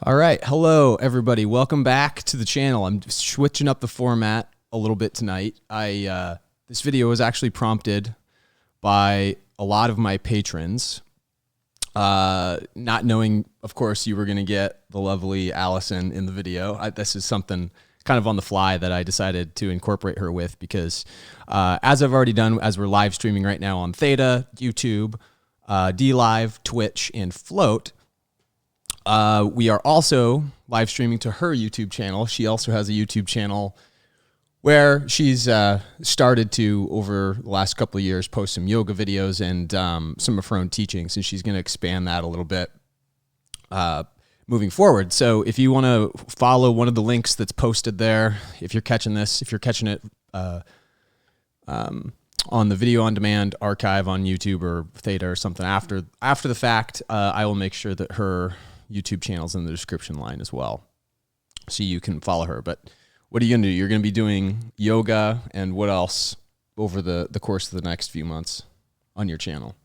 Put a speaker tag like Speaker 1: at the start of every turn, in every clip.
Speaker 1: All right. Hello, everybody. Welcome back to the channel. I'm switching up the format a little bit tonight. This video was actually prompted by a lot of my patrons. Not knowing, of course, you were going to get the lovely Allison in the video. This is something kind of on the fly that I decided to incorporate her with because as I've already done, as we're live streaming right now on Theta, YouTube, DLive, Twitch, and Float, we are also live streaming to her YouTube channel. She also has a YouTube channel where she's started to, over the last couple of years, post some yoga videos and some of her own teachings, and she's going to expand that a little bit moving forward. So if you want to follow one of the links that's posted there, if you're catching it on the video on demand archive on YouTube or Theta or something after the fact, I will make sure that her YouTube channel's in the description line as well, so you can follow her. But what are you going to do? You're going to be doing yoga and what else over the course of the next few months on your channel?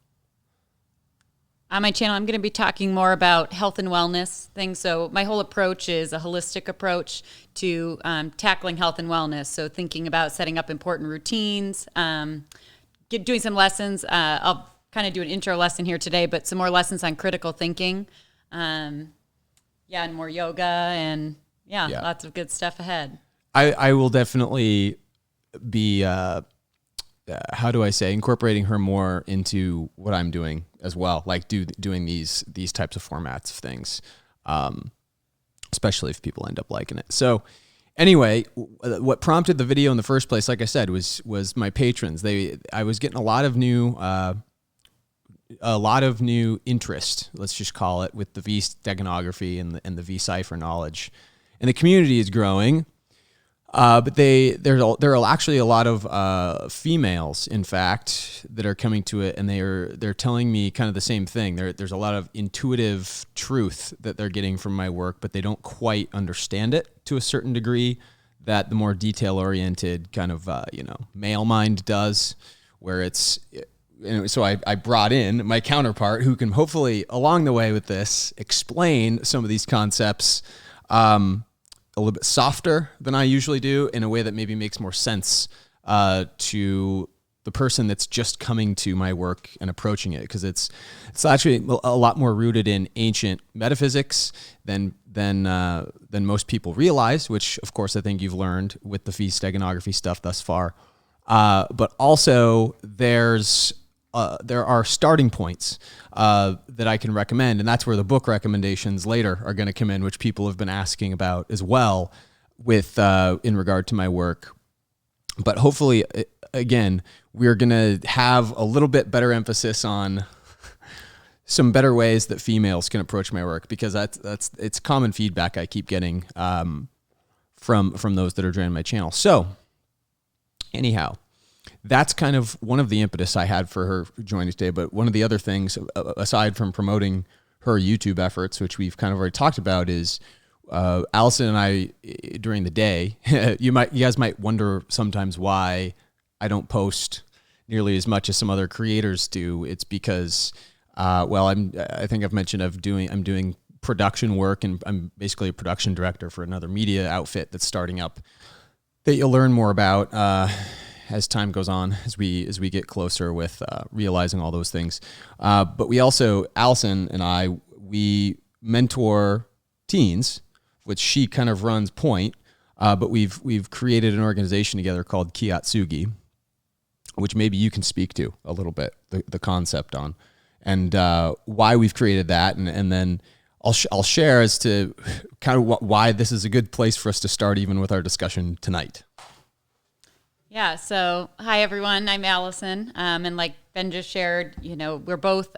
Speaker 2: On my channel, I'm going to be talking more about health and wellness things. So my whole approach is a holistic approach to tackling health and wellness. So thinking about setting up important routines, doing some lessons. I'll kind of do an intro lesson here today, but some more lessons on critical thinking. And more yoga and lots of good stuff ahead.
Speaker 1: I will definitely be, how do I say, incorporating her more into what I'm doing as well, like doing these types of formats of things, especially if people end up liking it. So anyway, what prompted the video in the first place, like I said, was my patrons. I was getting a lot of new interest, let's just call it, with the V Steganography and the V Cipher knowledge, and the community is growing. But there are actually a lot of females, in fact, that are coming to it, and they're telling me kind of the same thing. There's a lot of intuitive truth that they're getting from my work, but they don't quite understand it to a certain degree that the more detail-oriented kind of male mind does, where it's. And so I brought in my counterpart who can hopefully, along the way with this, explain some of these concepts a little bit softer than I usually do, in a way that maybe makes more sense to the person that's just coming to my work and approaching it, because it's actually a lot more rooted in ancient metaphysics than most people realize, which of course I think you've learned with the V Steganography stuff thus far. But also there are starting points that I can recommend, and that's where the book recommendations later are going to come in, which people have been asking about as well with in regard to my work. But hopefully, again, we're going to have a little bit better emphasis on some better ways that females can approach my work, because it's common feedback I keep getting from those that are joining my channel. So anyhow, that's kind of one of the impetus I had for her joining today. But one of the other things, aside from promoting her YouTube efforts, which we've kind of already talked about, is Allison and I, during the day, you guys might wonder sometimes why I don't post nearly as much as some other creators do. It's because, I think I've mentioned I'm doing production work, and I'm basically a production director for another media outfit that's starting up, that you'll learn more about as time goes on, as we get closer with realizing all those things. But we also, Allison and I, we mentor teens, which she kind of runs point. But we've created an organization together called Kiyotsugi, which maybe you can speak to a little bit, the concept on, and why we've created that, and then I'll share as to kind of why this is a good place for us to start, even with our discussion tonight.
Speaker 2: Yeah, so hi everyone, I'm Allison, and like Ben just shared, we're both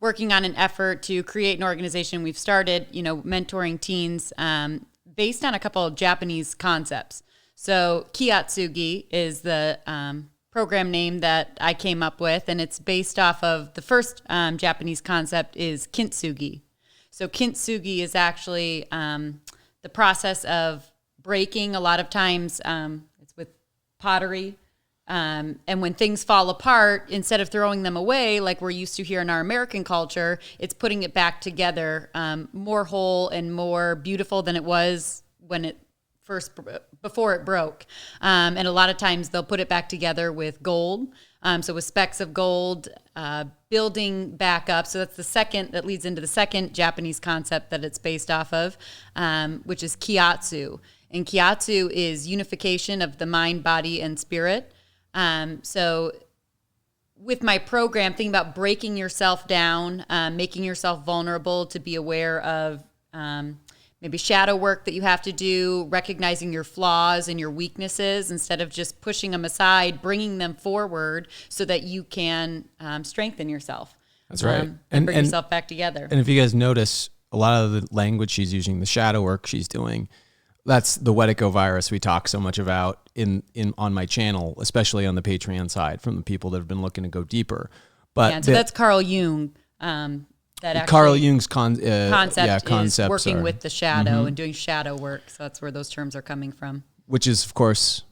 Speaker 2: working on an effort to create an organization. We've started, mentoring teens based on a couple of Japanese concepts. So Kiyotsugi is the program name that I came up with, and it's based off of the first Japanese concept is kintsugi. So kintsugi is actually the process of breaking, a lot of times, pottery, And when things fall apart, instead of throwing them away like we're used to here in our American culture, it's putting it back together, more whole and more beautiful than it was when it before it broke. And a lot of times they'll put it back together with gold. So with specks of gold, building back up. So that leads into the second Japanese concept that it's based off of, which is kiatsu. And kiatsu is unification of the mind, body, and spirit. So with my program, thinking about breaking yourself down, making yourself vulnerable to be aware of maybe shadow work that you have to do, recognizing your flaws and your weaknesses instead of just pushing them aside, bringing them forward so that you can strengthen yourself.
Speaker 1: That's right.
Speaker 2: And bring yourself back together.
Speaker 1: And if you guys notice, a lot of the language she's using, the shadow work she's doing, that's the Wetico-virus we talk so much about on my channel, especially on the Patreon side, from the people that have been looking to go deeper. But
Speaker 2: so that's Carl Jung. That actually
Speaker 1: Carl Jung's concept
Speaker 2: is working with the shadow and doing shadow work. So that's where those terms are coming from. Which
Speaker 1: is, of course,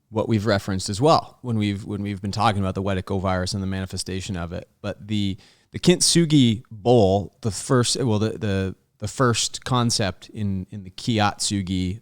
Speaker 1: what we've referenced as well when we've been talking about the Wetico-virus and the manifestation of it. But the Kintsugi bowl, the first concept in the Kiatsugi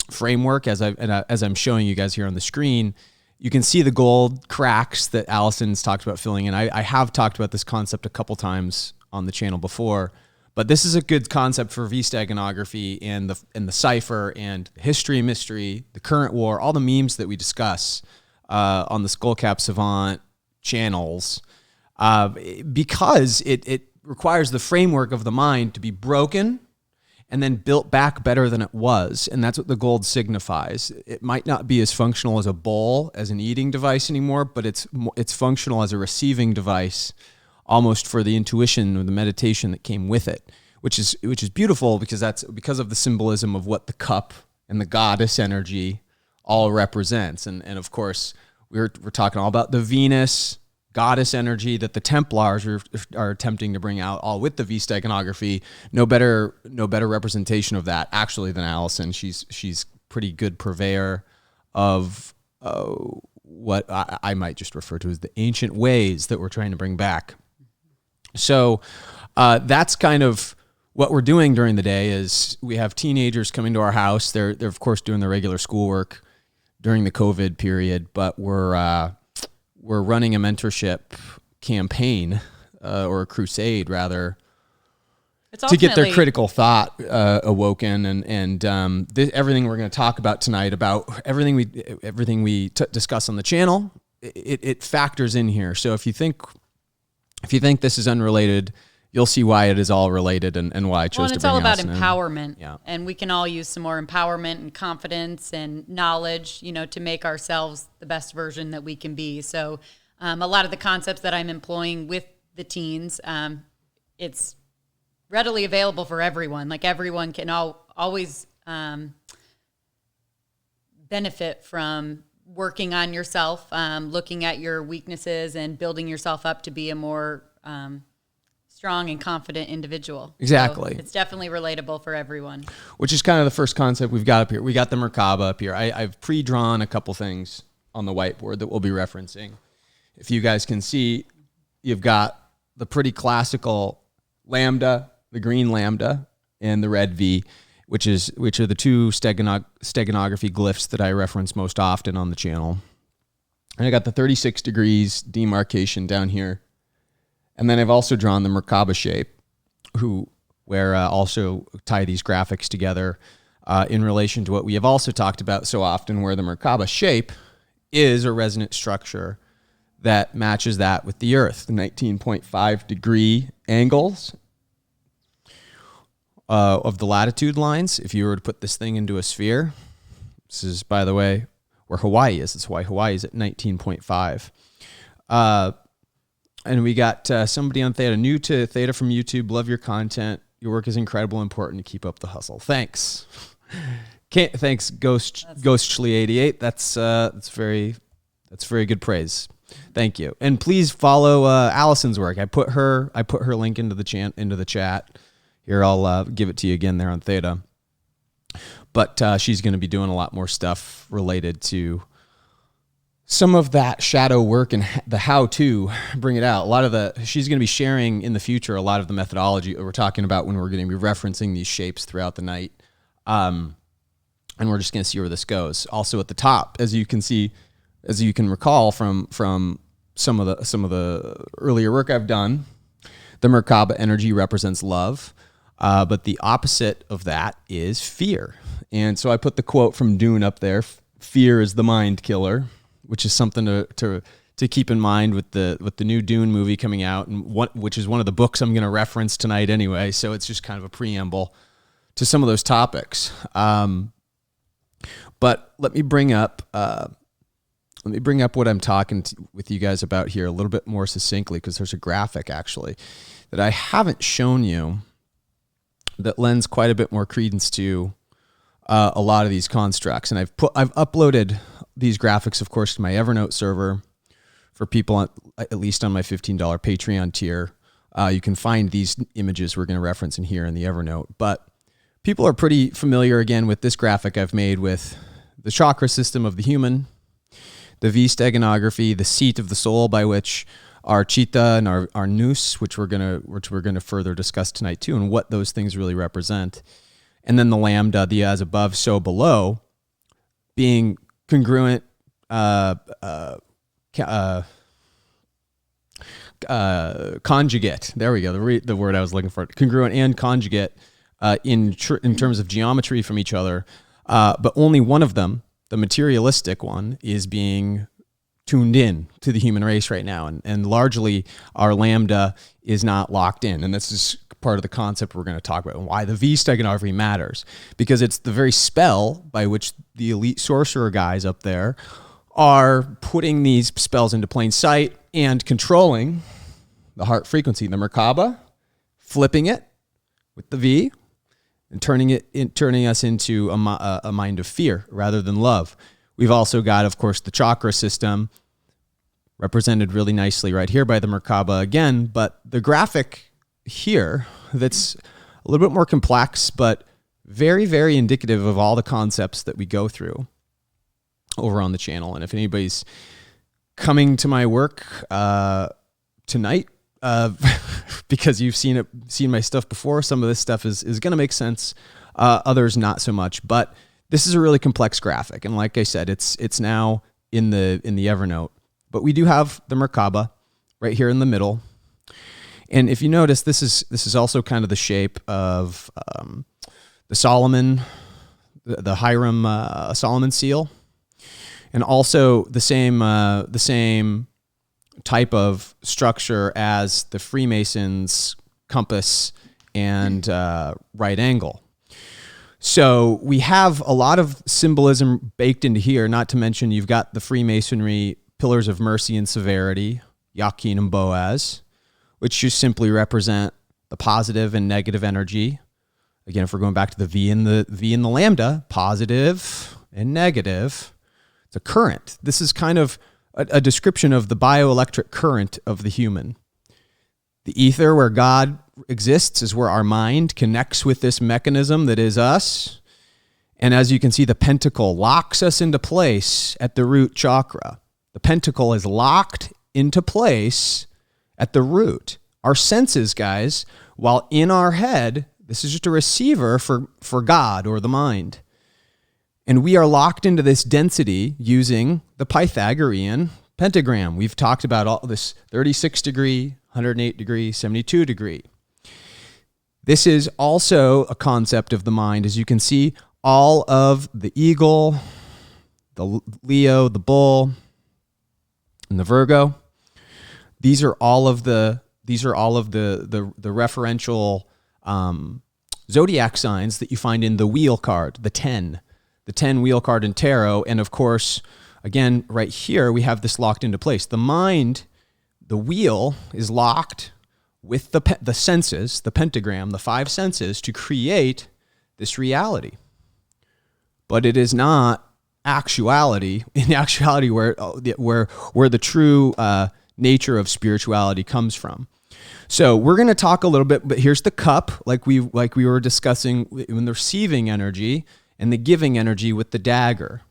Speaker 1: framework, as I'm showing you guys here on the screen, you can see the gold cracks that Allison's talked about filling in. I have talked about this concept a couple times on the channel before, but this is a good concept for V-Steganography and the Cipher and history and mystery, the current war, all the memes that we discuss on the Skullcap Savant channels, because it requires the framework of the mind to be broken and then built back better than it was. And that's what the gold signifies. It might not be as functional as a bowl, as an eating device anymore, but it's functional as a receiving device, almost for the intuition or the meditation that came with it, which is beautiful because that's because of the symbolism of what the cup and the goddess energy all represents. And of course, we're talking all about the Venus goddess energy that the Templars are attempting to bring out, all with the V-Steganography. No better representation of that actually than Allison. She's pretty good purveyor of what I might just refer to as the ancient ways that we're trying to bring back. So that's kind of what we're doing during the day. Is we have teenagers coming to our house. They're of course doing their regular schoolwork during the COVID period, but we're running a mentorship campaign or a crusade rather to get their critical thought awoken, and everything we're going to talk about tonight, about everything we discuss on the channel, it factors in here. So if you think this is unrelated, you'll see why it is all related and why I chose to bring Allison in.
Speaker 2: It's all about empowerment. Yeah. And we can all use some more empowerment and confidence and knowledge, to make ourselves the best version that we can be. So a lot of the concepts that I'm employing with the teens, it's readily available for everyone. Like everyone can always benefit from working on yourself, looking at your weaknesses and building yourself up to be a more strong and confident individual.
Speaker 1: Exactly.
Speaker 2: So it's definitely relatable for everyone.
Speaker 1: Which is kind of the first concept we've got up here. We got the Merkaba up here. I've pre-drawn a couple things on the whiteboard that we'll be referencing. If you guys can see, you've got the pretty classical lambda, the green lambda, and the red V, which are the two steganography glyphs that I reference most often on the channel. And I got the 36 degrees demarcation down here. And then I've also drawn the Merkaba shape, where also tie these graphics together in relation to what we have also talked about so often, where the Merkaba shape is a resonant structure that matches that with the Earth, the 19.5 degree angles of the latitude lines. If you were to put this thing into a sphere, this is, by the way, where Hawaii is. That's why Hawaii is at 19.5. And we got somebody on Theta, new to Theta from YouTube. Love your content. Your work is incredible, important to keep up the hustle. Thanks. Thanks, Ghostly88. That's very good praise. Thank you. And please follow Allison's work. I put her link into the chat. Here, I'll give it to you again there on Theta. But she's going to be doing a lot more stuff related to some of that shadow work and the how to bring it out. She's going to be sharing in the future a lot of the methodology that we're talking about when we're going to be referencing these shapes throughout the night. And we're just going to see where this goes. Also at the top, as you can recall from some of the earlier work I've done, the Merkaba energy represents love, but the opposite of that is fear. And so I put the quote from Dune up there: "Fear is the mind killer," which is something to keep in mind with the new Dune movie coming out, and which is one of the books I'm going to reference tonight anyway. So it's just kind of a preamble to some of those topics. But let me bring up what I'm talking with you guys about here a little bit more succinctly, because there's a graphic actually that I haven't shown you that lends quite a bit more credence to a lot of these constructs. And I've uploaded these graphics, of course, to my Evernote server for people at least on my $15 Patreon tier. You can find these images we're going to reference in here in the Evernote. But people are pretty familiar, again, with this graphic I've made with the chakra system of the human, the V steganography, the seat of the soul, by which our chitta and our nous, which we're gonna further discuss tonight too, and what those things really represent, and then the lambda, the as above, so below, being congruent, conjugate. There we go. The word I was looking for. Congruent and conjugate in terms of geometry from each other, but only one of them, the materialistic one, is being tuned in to the human race right now. And largely our lambda is not locked in. And this is part of the concept we're going to talk about and why the V steganography matters, because it's the very spell by which the elite sorcerer guys up there are putting these spells into plain sight and controlling the heart frequency, the Merkaba, flipping it with the V, and turning us into a mind of fear rather than love. We've also got, of course, the chakra system represented really nicely right here by the Merkaba again, but the graphic here that's a little bit more complex, but very, very indicative of all the concepts that we go through over on the channel. And if anybody's coming to my work tonight, because you've seen my stuff before, some of this stuff is going to make sense. Others not so much, but this is a really complex graphic. And like I said, it's now in the Evernote, but we do have the Merkaba right here in the middle. And if you notice, this is also kind of the shape of the Solomon, the Hiram Solomon seal, and also the same type of structure as the Freemasons' compass and right angle. So we have a lot of symbolism baked into here, not to mention you've got the Freemasonry pillars of mercy and severity, Yakin and Boaz, which just simply represent the positive and negative energy. Again, if we're going back to the V and the lambda, positive and negative, it's a current. This is kind of a description of the bioelectric current of the human. The ether, where God exists, is where our mind connects with this mechanism that is us. And as you can see, the pentacle locks us into place at the root chakra. The pentacle is locked into place at the root. Our senses, guys, while in our head, this is just a receiver for God or the mind. And we are locked into this density using the Pythagorean pentagram. We've talked about all this 36 degree, 108 degree, 72 degree. This is also a concept of the mind. As you can see, all of the eagle, the Leo, the bull, and the Virgo, these are all of the referential zodiac signs that you find in the wheel card, the 10 wheel card in tarot. And of course, again, right here, we have this locked into place. The mind, the wheel, is locked with the senses, the pentagram, the 5 senses, to create this reality. But it is not actuality, in actuality where the true nature of spirituality comes from. So we're going to talk a little bit, but here's the cup, like we were discussing in the receiving energy and the giving energy with the dagger.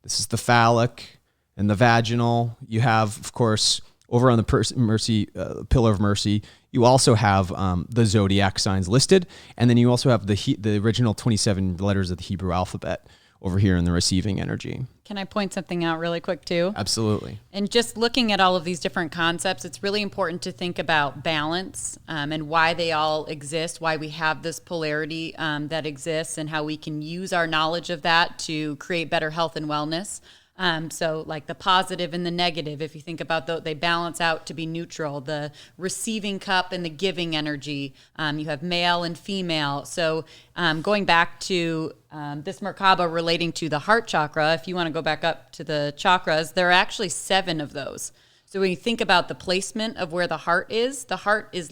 Speaker 1: This is the phallic and the vaginal. You have, of course, over on the mercy pillar of mercy, you also have the zodiac signs listed, and then you also have the original 27 letters of the Hebrew alphabet over here in the receiving energy.
Speaker 2: Can I point something out really quick too?
Speaker 1: Absolutely.
Speaker 2: And just looking at all of these different concepts, it's really important to think about balance and why they all exist, why we have this polarity that exists, and how we can use our knowledge of that to create better health and wellness. So like the positive and the negative, if you think about they balance out to be neutral. The receiving cup and the giving energy, you have male and female. So going back to this Merkaba relating to the heart chakra, if you want to go back up to the chakras, there are actually 7 of those. So when you think about the placement of where the heart is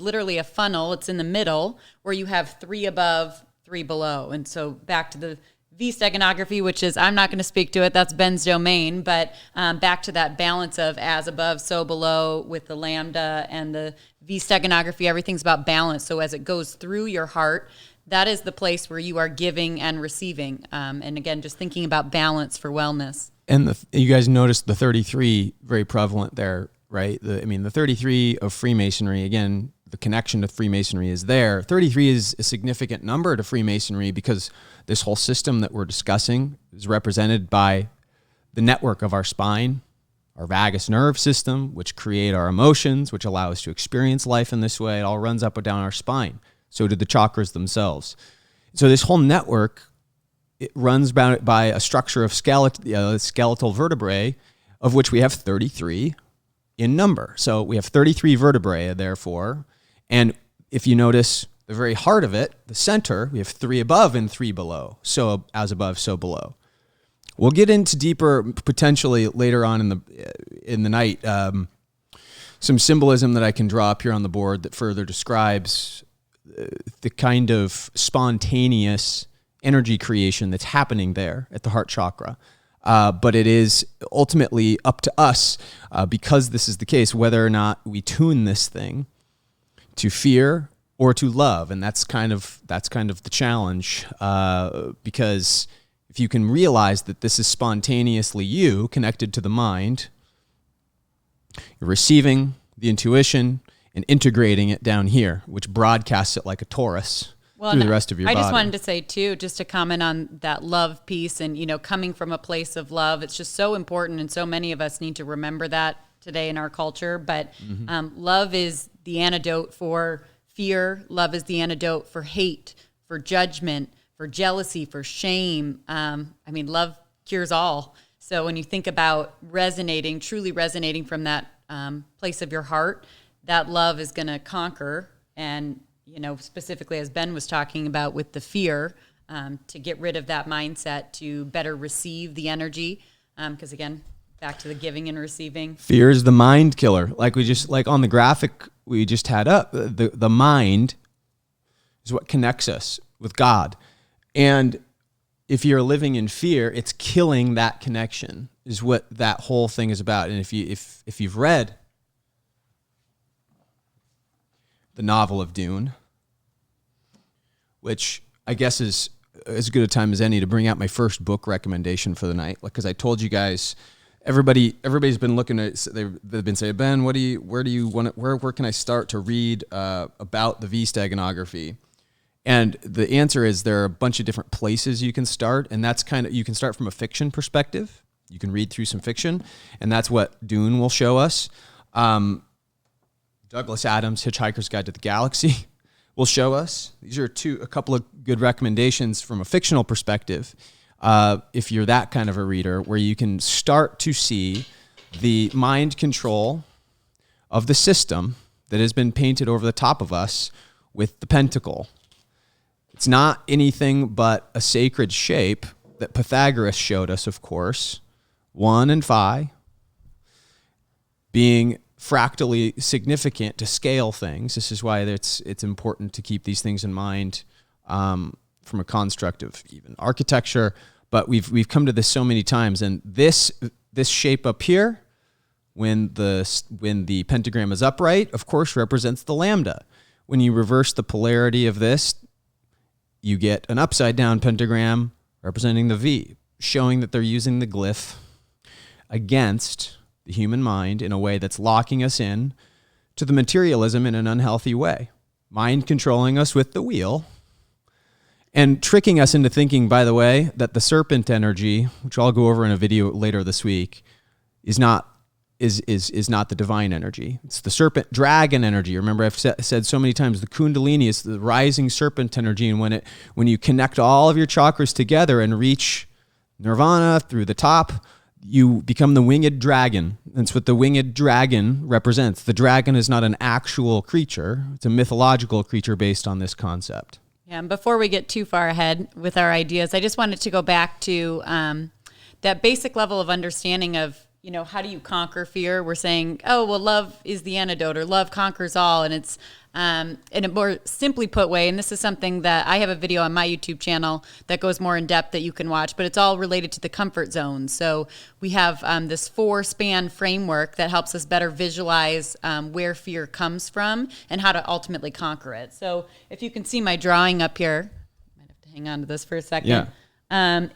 Speaker 2: literally a funnel. It's in the middle where you have 3 above, 3 below. And so back to the V steganography, which is, I'm not going to speak to it, that's Ben's domain, but back to that balance of as above, so below with the lambda and the V steganography, everything's about balance. So as it goes through your heart, that is the place where you are giving and receiving. And again, just thinking about balance for wellness.
Speaker 1: And you guys noticed the 33 very prevalent there, right? The 33 of Freemasonry, again, the connection to Freemasonry is there. 33 is a significant number to Freemasonry because this whole system that we're discussing is represented by the network of our spine, our vagus nerve system, which create our emotions, which allow us to experience life in this way. It all runs up and down our spine. So do the chakras themselves. So this whole network, it runs by a structure of skeletal vertebrae, of which we have 33 in number. So we have 33 vertebrae, therefore. And if you notice the very heart of it, the center, we have 3 above and 3 below. So as above, so below. We'll get into deeper, potentially later on in the night, some symbolism that I can draw up here on the board that further describes the kind of spontaneous energy creation that's happening there at the heart chakra. But it is ultimately up to us, because this is the case, whether or not we tune this thing to fear or to love. And that's kind of the challenge, because if you can realize that this is spontaneously you connected to the mind, you're receiving the intuition and integrating it down here, which broadcasts it like a torus through the rest of your body.
Speaker 2: I just wanted to say too, just to comment on that love piece and, coming from a place of love, it's just so important. And so many of us need to remember that today in our culture. But love is the antidote for fear. Love is the antidote for hate, for judgment, for jealousy, for shame. Love cures all. So when you think about truly resonating from that place of your heart, that love is going to conquer. And, specifically as Ben was talking about with the fear, to get rid of that mindset, to better receive the energy. Because again, back to the giving and receiving.
Speaker 1: Fear is the mind killer. Like on the graphic we just had up, the mind is what connects us with God. And if you're living in fear, it's killing that connection, is what that whole thing is about. And if you've read the novel of Dune, which I guess is as good a time as any to bring out my first book recommendation for the night, because I told you guys, everybody's been looking at, they've been saying, Ben, where can I start to read about the V steganography? And the answer is there are a bunch of different places you can start, and that's you can start from a fiction perspective. You can read through some fiction, and that's what Dune will show us. Douglas Adams' Hitchhiker's Guide to the Galaxy will show us. These are a couple of good recommendations from a fictional perspective. If you're that kind of a reader, where you can start to see the mind control of the system that has been painted over the top of us with the pentacle. It's not anything but a sacred shape that Pythagoras showed us, of course, 1 and phi, being fractally significant to scale things. This is why it's important to keep these things in mind from a construct of even architecture. But we've come to this so many times, and this shape up here, when the pentagram is upright, of course, represents the lambda. When you reverse the polarity of this, you get an upside down pentagram representing the V, showing that they're using the glyph against the human mind in a way that's locking us in to the materialism in an unhealthy way. Mind controlling us with the wheel and tricking us into thinking, by the way, that the serpent energy, which I'll go over in a video later this week, is not the divine energy. It's the serpent dragon energy. Remember, I've said so many times, the Kundalini is the rising serpent energy, and when you connect all of your chakras together and reach nirvana through the top, you become the winged dragon. That's what the winged dragon represents. The dragon is not an actual creature. It's a mythological creature based on this concept.
Speaker 2: Yeah, and before we get too far ahead with our ideas, I just wanted to go back to that basic level of understanding of, how do you conquer fear? We're saying, oh, well, love is the antidote, or love conquers all. And it's in a more simply put way. And this is something that I have a video on my YouTube channel that goes more in depth that you can watch, but it's all related to the comfort zone. So we have this 4-span framework that helps us better visualize where fear comes from and how to ultimately conquer it. So if you can see my drawing up here, I might have to hang on to this for a second.
Speaker 1: Yeah.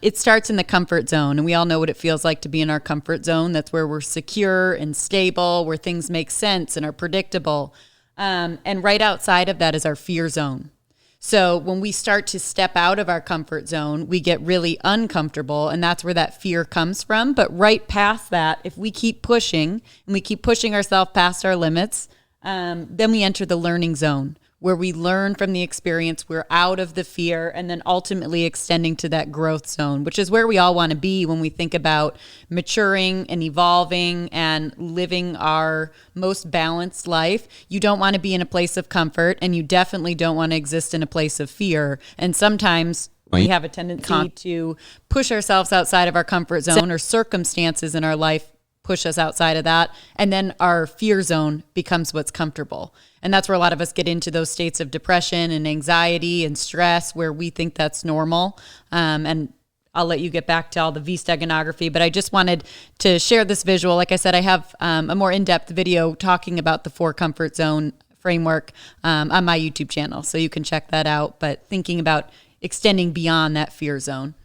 Speaker 2: It starts in the comfort zone, and we all know what it feels like to be in our comfort zone. That's where we're secure and stable, where things make sense and are predictable. And right outside of that is our fear zone. So when we start to step out of our comfort zone, we get really uncomfortable, and that's where that fear comes from. But right past that, if we keep pushing and we keep pushing ourselves past our limits, then we enter the learning zone, where we learn from the experience, we're out of the fear, and then ultimately extending to that growth zone, which is where we all want to be when we think about maturing and evolving and living our most balanced life. You don't want to be in a place of comfort, and you definitely don't want to exist in a place of fear. And sometimes we have a tendency to push ourselves outside of our comfort zone, or circumstances in our life push us outside of that, and then our fear zone becomes what's comfortable. And that's where a lot of us get into those states of depression and anxiety and stress, where we think that's normal. And I'll let you get back to all the Steganography, but I just wanted to share this visual. Like I said, I have a more in-depth video talking about the 4 comfort zone framework on my YouTube channel, so you can check that out. But thinking about extending beyond that fear zone.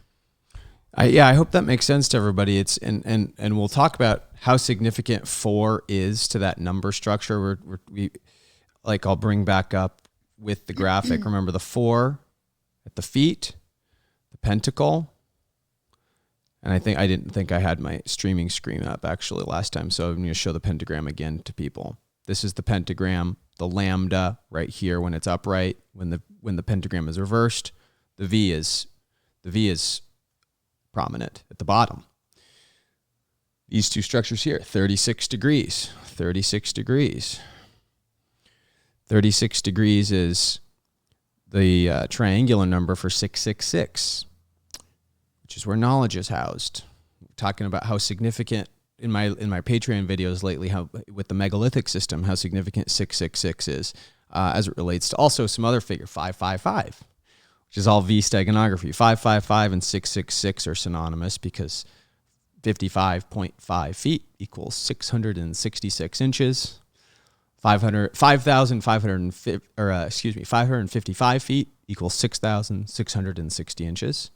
Speaker 1: I hope that makes sense to everybody. It's and we'll talk about how significant 4 is to that number structure. I'll bring back up with the graphic. Remember the 4 at the feet, the pentacle, and I didn't think I had my streaming screen up actually last time, so I'm going to show the pentagram again to people. This is the pentagram, the lambda right here when it's upright. When the pentagram is reversed, the V is prominent at the bottom. These two structures here, 36 degrees. 36 degrees. 36 degrees is the triangular number for 666, which is where knowledge is housed. We're talking about how significant in my Patreon videos lately, how with the megalithic system, how significant 666 is as it relates to also some other figure, 555. Which is all V Steganography. 555 and 666 are synonymous because 55.5 feet equals 666 inches. 555 feet equals 6,660 inches.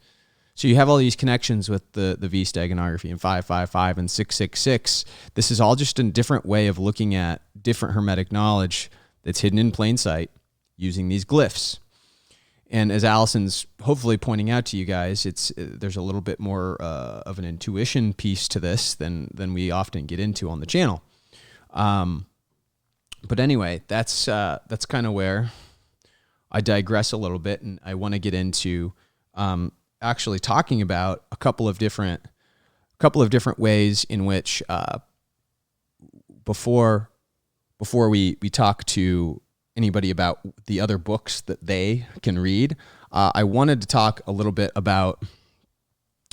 Speaker 1: So you have all these connections with the V Steganography and 555 and 666. This is all just a different way of looking at different Hermetic knowledge that's hidden in plain sight using these glyphs. And as Allison's hopefully pointing out to you guys, there's a little bit more of an intuition piece to this than we often get into on the channel. But anyway, that's kind of where I digress a little bit, and I want to get into actually talking about a couple of different ways in which before we talk to anybody about the other books that they can read, I wanted to talk a little bit about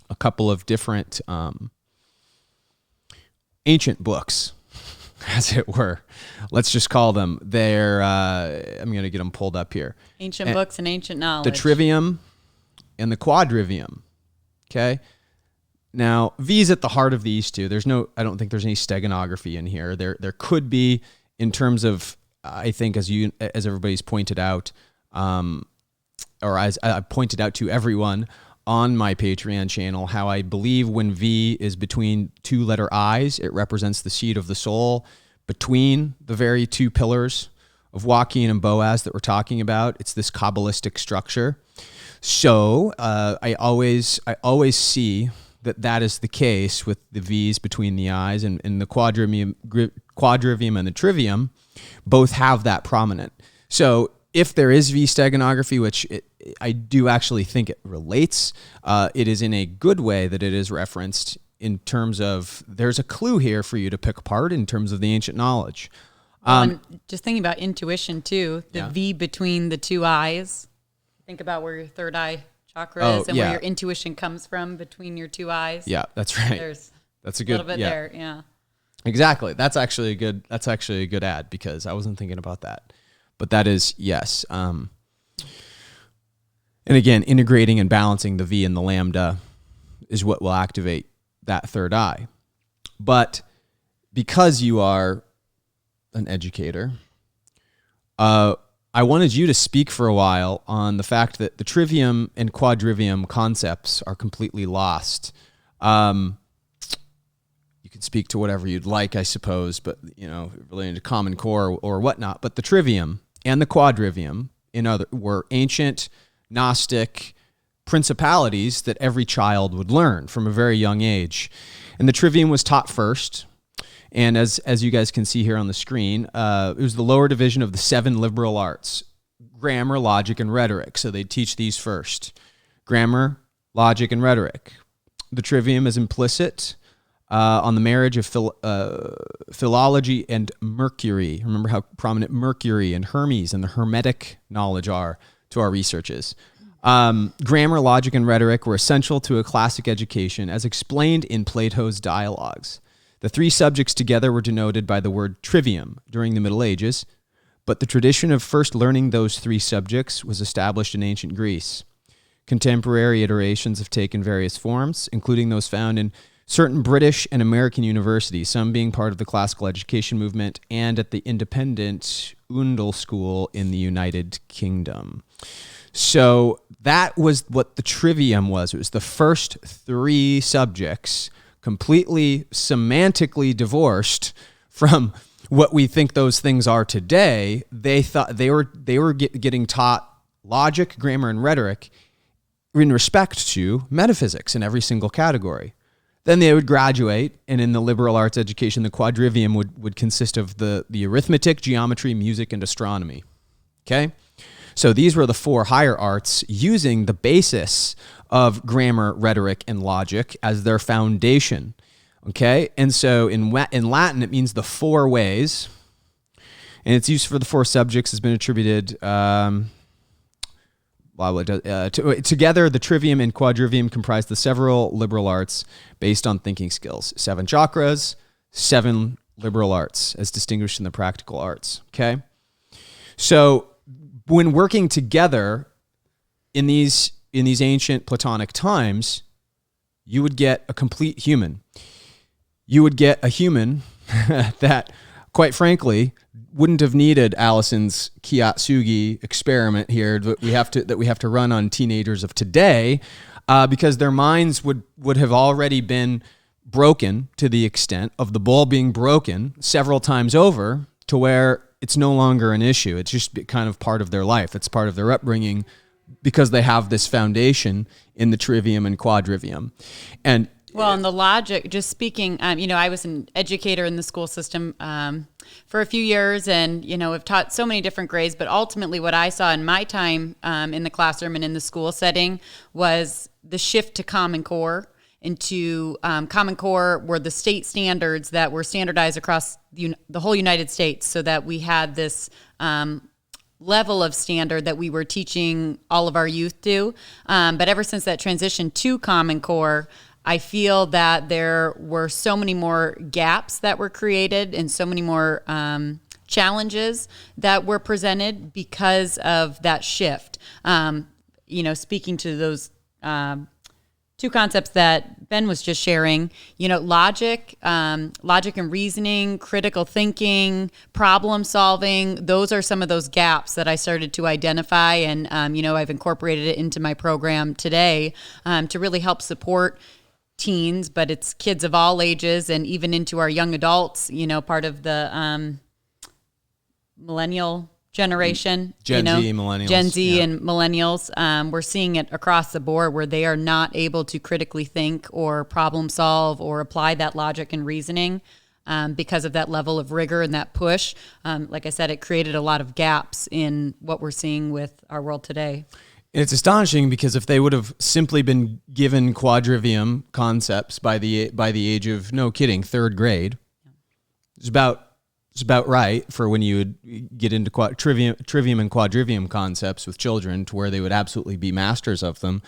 Speaker 1: a couple of different ancient books, as it were. Let's just call them. They're I'm going to get them pulled up here.
Speaker 2: Ancient books and ancient knowledge.
Speaker 1: The Trivium and the Quadrivium. Okay. Now, V's at the heart of these two. I don't think there's any steganography in here. There could be, in terms of, I think as everybody's pointed out, or as I pointed out to everyone on my Patreon channel how I believe when V is between two letter I's, it represents the seed of the soul between the very two pillars of Joaquin and Boaz that we're talking about. It's this Kabbalistic structure. So I always see that is the case with the V's between the I's, and the quadrivium and the trivium both have that prominent. So if there is V steganography, which I do actually think it relates, it is in a good way that it is referenced in terms of there's a clue here for you to pick apart in terms of the ancient knowledge.
Speaker 2: And just thinking about intuition too, the V between the two eyes. Think about where your third eye chakra is and where your intuition comes from between your two eyes.
Speaker 1: Yeah, that's right. That's a good
Speaker 2: little bit there. Yeah,
Speaker 1: exactly. That's actually a good add, because I wasn't thinking about that, but that is yes. And again, integrating and balancing the V and the lambda is what will activate that third eye. But because you are an educator, I wanted you to speak for a while on the fact that the trivium and quadrivium concepts are completely lost. You can speak to whatever you'd like, I suppose, but related to Common Core or whatnot. But the trivium and the quadrivium were ancient Gnostic principalities that every child would learn from a very young age. And the trivium was taught first. And as you guys can see here on the screen, it was the lower division of the 7 liberal arts: grammar, logic, and rhetoric. So they teach these first: grammar, logic, and rhetoric. The trivium is implicit on the marriage of philology and Mercury. Remember how prominent Mercury and Hermes and the Hermetic knowledge are to our researches. Grammar, logic, and rhetoric were essential to a classic education, as explained in Plato's dialogues. The 3 subjects together were denoted by the word trivium during the Middle Ages, but the tradition of first learning those 3 subjects was established in ancient Greece. Contemporary iterations have taken various forms, including those found in certain British and American universities, some being part of the classical education movement, and at the independent Oundle School in the United Kingdom. So that was what the trivium was. It was the first 3 subjects, completely semantically divorced from what we think those things are today. They thought they were getting taught logic, grammar, and rhetoric in respect to metaphysics in every single category. Then they would graduate, and in the liberal arts education, the quadrivium would consist of the arithmetic, geometry, music, and astronomy. Okay? So these were the 4 higher arts, using the basis of grammar, rhetoric, and logic as their foundation. Okay? And so in Latin, it means the 4 ways, and its use for the 4 subjects has been attributed together. The trivium and quadrivium comprise the several liberal arts based on thinking skills. 7 chakras, 7 liberal arts, as distinguished in the practical arts. Okay? So when working together in these ancient Platonic times, you would get a complete human. You would get a human that, quite frankly, wouldn't have needed Allison's Kiyotsugi experiment here that we have to run on teenagers of today, because their minds would have already been broken to the extent of the bowl being broken several times over, to where it's no longer an issue. It's just kind of part of their life. It's part of their upbringing, because they have this foundation in the trivium and quadrivium. And
Speaker 2: the logic, just speaking, I was an educator in the school system for a few years, and, have taught so many different grades, but ultimately what I saw in my time in the classroom and in the school setting was the shift to Common Core. Into Common Core were the state standards that were standardized across the whole United States, so that we had this level of standard that we were teaching all of our youth to. But ever since that transition to Common Core, I feel that there were so many more gaps that were created and so many more challenges that were presented because of that shift. Speaking to those two concepts that Ben was just sharing, logic and reasoning, critical thinking, problem solving. Those are some of those gaps that I started to identify. And, I've incorporated it into my program today to really help support teens, but it's kids of all ages and even into our young adults, part of the millennial generation,
Speaker 1: Gen Z, millennials.
Speaker 2: Gen Z and millennials. We're seeing it across the board where they are not able to critically think or problem solve or apply that logic and reasoning because of that level of rigor and that push. Like I said, it created a lot of gaps in what we're seeing with our world today.
Speaker 1: It's astonishing because if they would have simply been given quadrivium concepts by the age of, no kidding, third grade, it's about right for when you would get into trivium and quadrivium concepts with children to where they would absolutely be masters of them.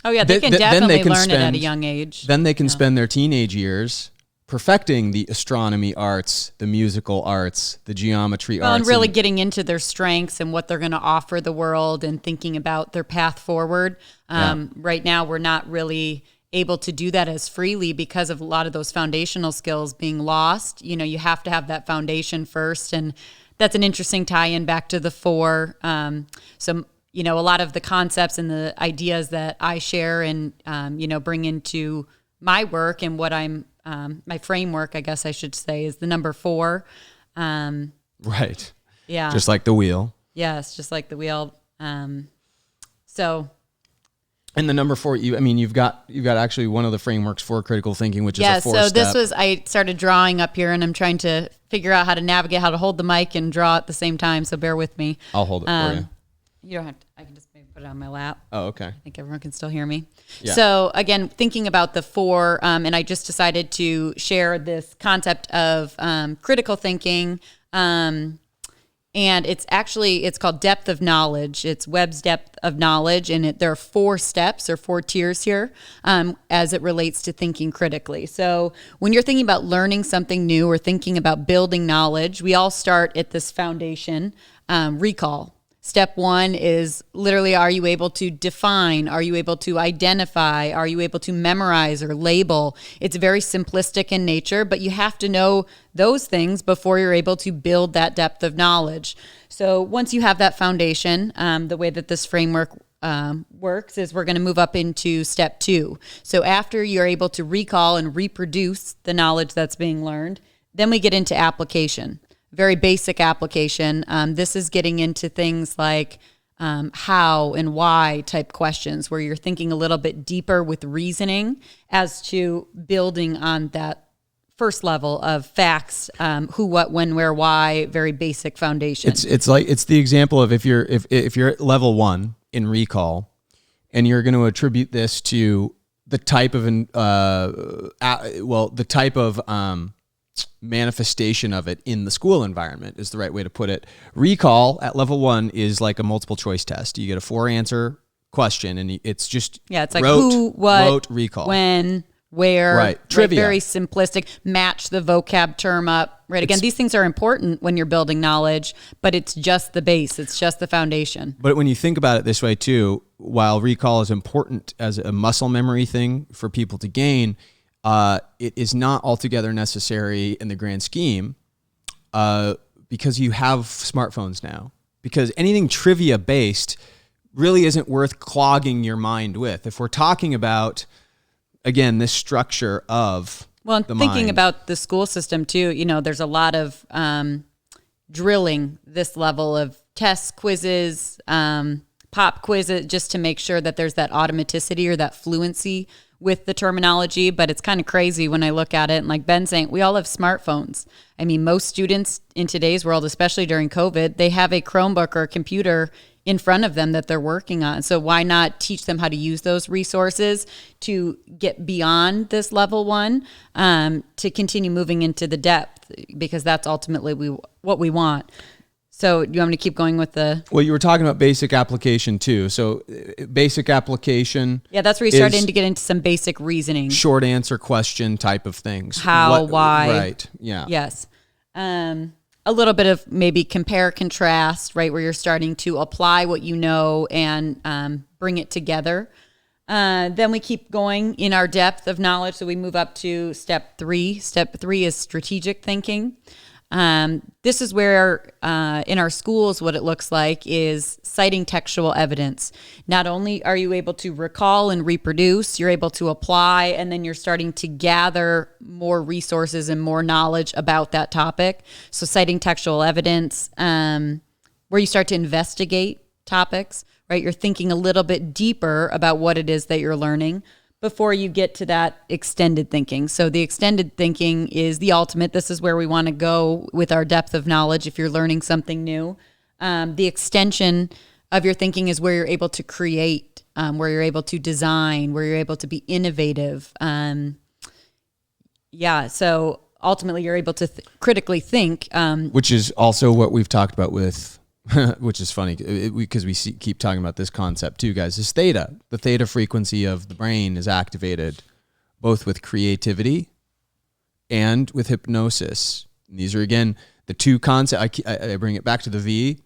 Speaker 2: Oh yeah, they can definitely learn it at a young age.
Speaker 1: Then they can spend their teenage years perfecting the astronomy arts, the musical arts, the geometry arts.
Speaker 2: And really getting into their strengths and what they're going to offer the world and thinking about their path forward. Right now, we're not really able to do that as freely because of a lot of those foundational skills being lost. You have to have that foundation first. And that's an interesting tie-in back to the four. So, a lot of the concepts and the ideas that I share and, bring into my work and what I'm, my framework, I guess I should say, is the number 4.
Speaker 1: Right.
Speaker 2: Yeah.
Speaker 1: Just like the wheel.
Speaker 2: Yes, just like the wheel. So...
Speaker 1: And the number 4, you've got actually one of the frameworks for critical thinking, which is a 4-step.
Speaker 2: I started drawing up here, and I'm trying to figure out how to navigate, how to hold the mic and draw at the same time. So bear with me.
Speaker 1: I'll hold it for you.
Speaker 2: You don't have to. I can just maybe put it on my lap.
Speaker 1: Oh, okay.
Speaker 2: I think everyone can still hear me.
Speaker 1: Yeah.
Speaker 2: So again, thinking about the 4, and I just decided to share this concept of critical thinking. And it's called depth of knowledge. It's Webb's depth of knowledge. And there are 4 steps or 4 tiers here as it relates to thinking critically. So when you're thinking about learning something new or thinking about building knowledge, we all start at this foundation, recall. Step 1 is literally, are you able to define? Are you able to identify? Are you able to memorize or label? It's very simplistic in nature, but you have to know those things before you're able to build that depth of knowledge. So once you have that foundation, the way that this framework works is we're going to move up into step 2. So after you're able to recall and reproduce the knowledge that's being learned, then we get into application. Very basic application. This is getting into things like how and why type questions where you're thinking a little bit deeper with reasoning as to building on that first level of facts, who, what, when, where, why, very basic foundation.
Speaker 1: It's the example of if you're at level 1 in recall and you're going to attribute this to the type of manifestation of it in the school environment is the right way to put it. Recall at level 1 is like a multiple choice test. You get a 4-answer question and it's just
Speaker 2: it's like who, what,
Speaker 1: recall,
Speaker 2: when, where,
Speaker 1: right? Trivia.
Speaker 2: Very simplistic. Match the vocab term up. Right. Again, these things are important when you're building knowledge, but it's just the base. It's just the foundation.
Speaker 1: But when you think about it this way too, while recall is important as a muscle memory thing for people to gain, it is not altogether necessary in the grand scheme because you have smartphones now. Because anything trivia based really isn't worth clogging your mind with. If we're talking about, again, this structure of
Speaker 2: the thinking
Speaker 1: mind.
Speaker 2: About the school system too, there's a lot of drilling this level of tests, quizzes, pop quizzes, just to make sure that there's that automaticity or that fluency with the terminology. But it's kind of crazy when I look at it. And like Ben's saying, we all have smartphones. I mean, most students in today's world, especially during COVID, they have a Chromebook or a computer in front of them that they're working on. So why not teach them how to use those resources to get beyond this level 1, to continue moving into the depth, because that's ultimately what we want. So do you want me to keep going with the...
Speaker 1: Well, you were talking about basic application too. So basic application...
Speaker 2: Yeah, that's where you started to get into some basic reasoning.
Speaker 1: Short answer question type of things.
Speaker 2: How, why.
Speaker 1: Right, yeah.
Speaker 2: Yes. A little bit of maybe compare, contrast, right, where you're starting to apply what you know and bring it together. Then we keep going in our depth of knowledge. So we move up to step 3. Step 3 is strategic thinking. This is where in our schools, what it looks like is citing textual evidence. Not only are you able to recall and reproduce, you're able to apply, and then you're starting to gather more resources and more knowledge about that topic. So citing textual evidence, where you start to investigate topics, right? You're thinking a little bit deeper about what it is that you're learning before you get to that extended thinking. So the extended thinking is the ultimate. This is where we want to go with our depth of knowledge if you're learning something new. The extension of your thinking is where you're able to create, where you're able to design, where you're able to be innovative. So ultimately you're able to critically think.
Speaker 1: Which is also what we've talked about with, which is funny because we keep talking about this concept too, guys, is theta. The theta frequency of the brain is activated both with creativity and with hypnosis. And these are, again, the two concepts. I bring it back to the V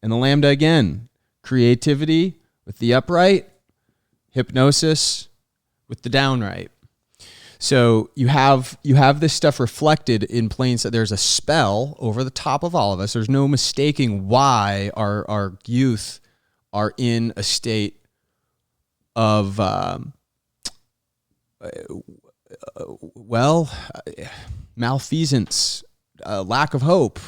Speaker 1: and the lambda again. Creativity with the upright, hypnosis with the downright. So you have this stuff reflected in plain sight. There's a spell over the top of all of us. There's no mistaking why our youth are in a state of malfeasance, lack of hope.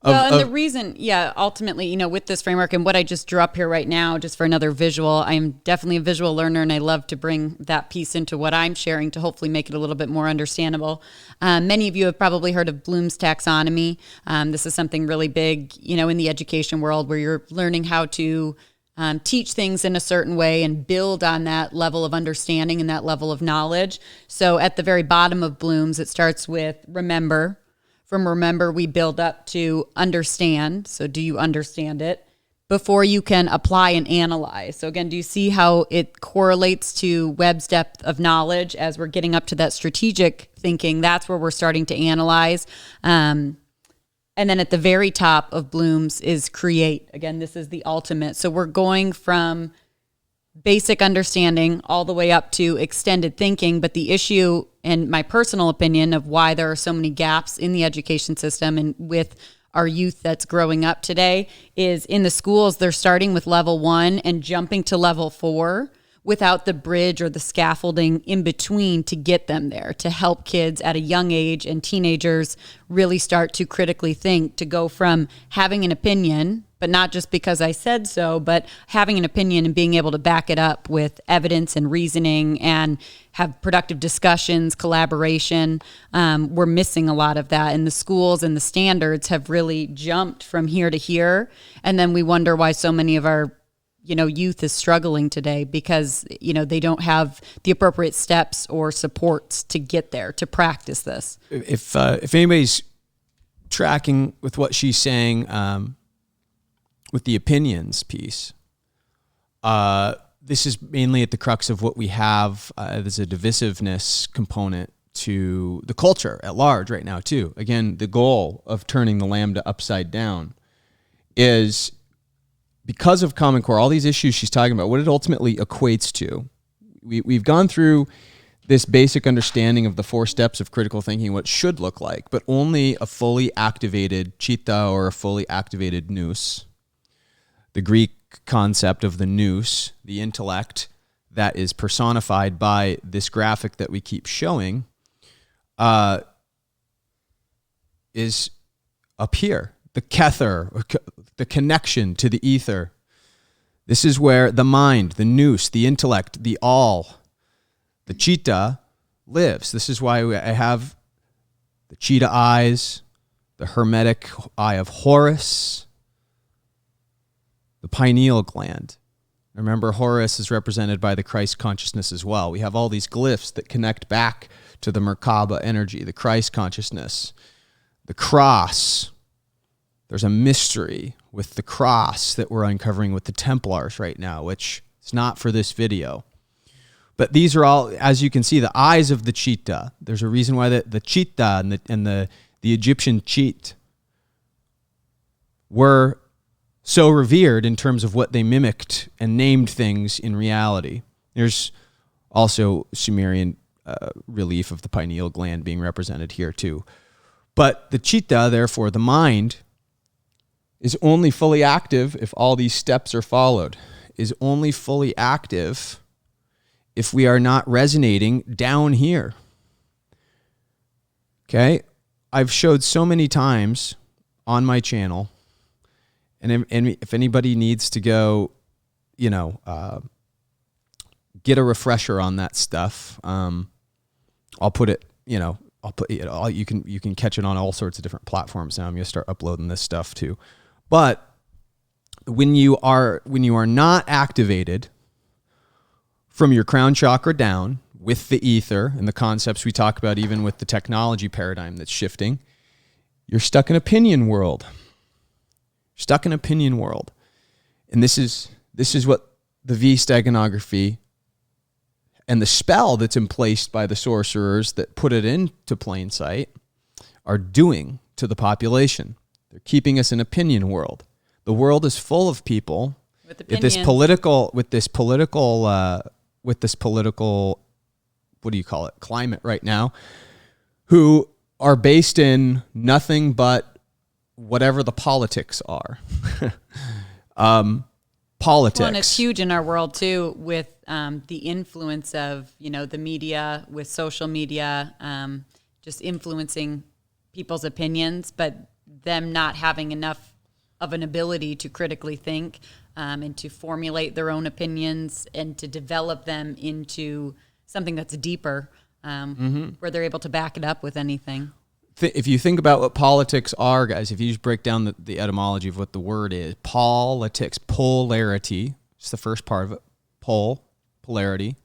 Speaker 2: The reason, ultimately, with this framework and what I just drew up here right now, just for another visual, I'm definitely a visual learner, and I love to bring that piece into what I'm sharing to hopefully make it a little bit more understandable. Many of you have probably heard of Bloom's taxonomy. This is something really big, in the education world, where you're learning how to teach things in a certain way and build on that level of understanding and that level of knowledge. So at the very bottom of Bloom's, it starts with remember. From remember, we build up to understand. So do you understand it? Before you can apply and analyze. So again, do you see how it correlates to Webb's depth of knowledge as we're getting up to that strategic thinking? That's where we're starting to analyze. And then at the very top of Bloom's is create. Again, this is the ultimate. So we're going from basic understanding all the way up to extended thinking. But the issue, and my personal opinion of why there are so many gaps in the education system and with our youth that's growing up today, is in the schools, they're starting with level 1 and jumping to level 4 without the bridge or the scaffolding in between to get them there, to help kids at a young age and teenagers really start to critically think, to go from having an opinion, but not just because I said so, but having an opinion and being able to back it up with evidence and reasoning and have productive discussions, collaboration. We're missing a lot of that. And the schools and the standards have really jumped from here to here. And then we wonder why so many of our youth is struggling today because, they don't have the appropriate steps or supports to get there, to practice this.
Speaker 1: If anybody's tracking with what she's saying, with the opinions piece, this is mainly at the crux of what we have. There's a divisiveness component to the culture at large right now too. Again, the goal of turning the lambda upside down is because of Common Core, all these issues she's talking about, what it ultimately equates to. We've gone through this basic understanding of the 4 steps of critical thinking, what it should look like, but only a fully activated chitta or a fully activated nous, the Greek concept of the nous, the intellect that is personified by this graphic that we keep showing, is up here. The kether, the connection to the ether. This is where the mind, the nous, the intellect, the all, the chitta lives. This is why I have the cheetah eyes, the hermetic eye of Horus, the pineal gland. Remember, Horus is represented by the Christ consciousness as well. We have all these glyphs that connect back to the Merkaba energy, the Christ consciousness, the cross. There's a mystery with the cross that we're uncovering with the Templars right now, which is not for this video. But these are all, as you can see, the eyes of the cheetah. There's a reason why the cheetah and the Egyptian cheat were so revered in terms of what they mimicked and named things in reality. There's also Sumerian relief of the pineal gland being represented here too. But the chitta, therefore the mind, is only fully active if all these steps are followed, is only fully active if we are not resonating down here. Okay? I've showed so many times on my channel, and if anybody needs to go, get a refresher on that stuff, I'll put it, you can catch it on all sorts of different platforms now. I'm going to start uploading this stuff too. But when you are not activated from your crown chakra down with the ether and the concepts we talk about, even with the technology paradigm that's shifting, you're stuck in opinion world. Stuck in opinion world. And this is what the V steganography and the spell that's emplaced by the sorcerers that put it into plain sight are doing to the population. They're keeping us in opinion world. The world is full of people with this political, what do you call it, climate right now, who are based in nothing but whatever the politics are. Politics.
Speaker 2: Well, and it's huge in our world too, with the influence of the media, with social media, just influencing people's opinions, but them not having enough of an ability to critically think and to formulate their own opinions and to develop them into something that's deeper, where they're able to back it up with anything.
Speaker 1: If you think about what politics are, guys, if you just break down the etymology of what the word is, politics, polarity, it's the first part of it, polarity,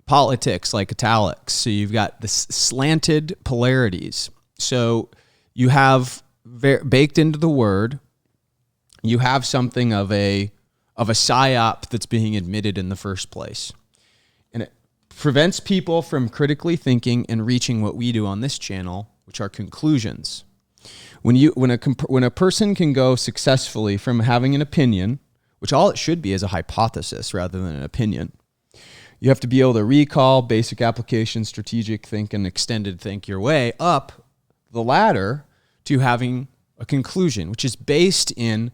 Speaker 1: politics, like italics. So you've got the slanted polarities. So you have baked into the word, you have something of a psyop that's being admitted in the first place. And it prevents people from critically thinking and reaching what we do on this channel, which are conclusions. When a person can go successfully from having an opinion, which all it should be is a hypothesis rather than an opinion, you have to be able to recall, basic application, strategic think, and extended think your way up the ladder to having a conclusion, which is based in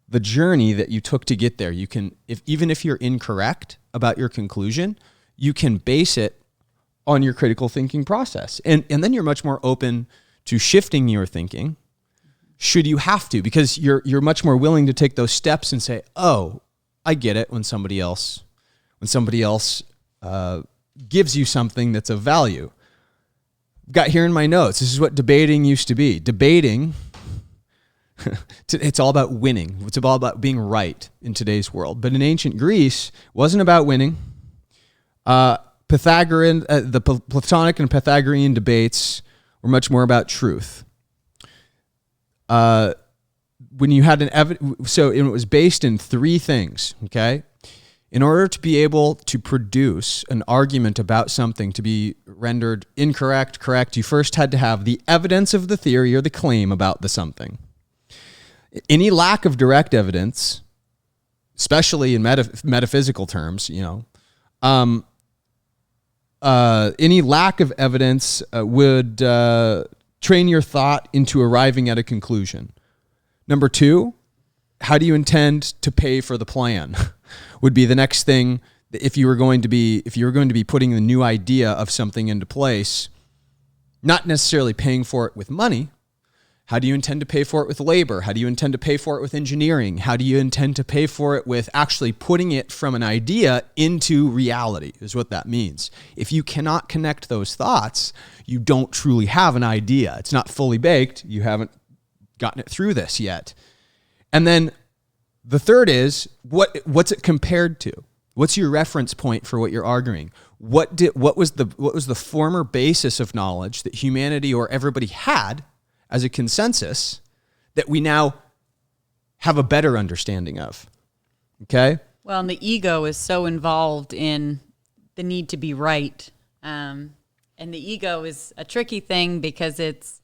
Speaker 1: the journey that you took to get there. You can, even if you're incorrect about your conclusion, you can base it on your critical thinking process. And then you're much more open to shifting your thinking should you have to, because you're much more willing to take those steps and say, oh, I get it, when somebody else gives you something that's of value. Got here in my notes, this is what debating used to be. Debating, it's all about winning. It's all about being right in today's world. But in ancient Greece, it wasn't about winning. The Platonic and Pythagorean debates were much more about truth. When you had so it was based in three things, okay? In order to be able to produce an argument about something to be rendered incorrect, correct, you first had to have the evidence of the theory or the claim about the something. Any lack of direct evidence, especially in metaphysical terms, any lack of evidence would train your thought into arriving at a conclusion. Number two, how do you intend to pay for the plan? Would be the next thing. If you were going to be putting the new idea of something into place, not necessarily paying for it with money. How do you intend to pay for it with labor? How do you intend to pay for it with engineering? How do you intend to pay for it with actually putting it from an idea into reality, is what that means. If you cannot connect those thoughts, you don't truly have an idea. It's not fully baked. You haven't gotten it through this yet. And then the third is, what's it compared to? What's your reference point for what you're arguing? What was the former basis of knowledge that humanity or everybody had as a consensus that we now have a better understanding of? Okay?
Speaker 2: Well, and the ego is so involved in the need to be right. And the ego is a tricky thing because it's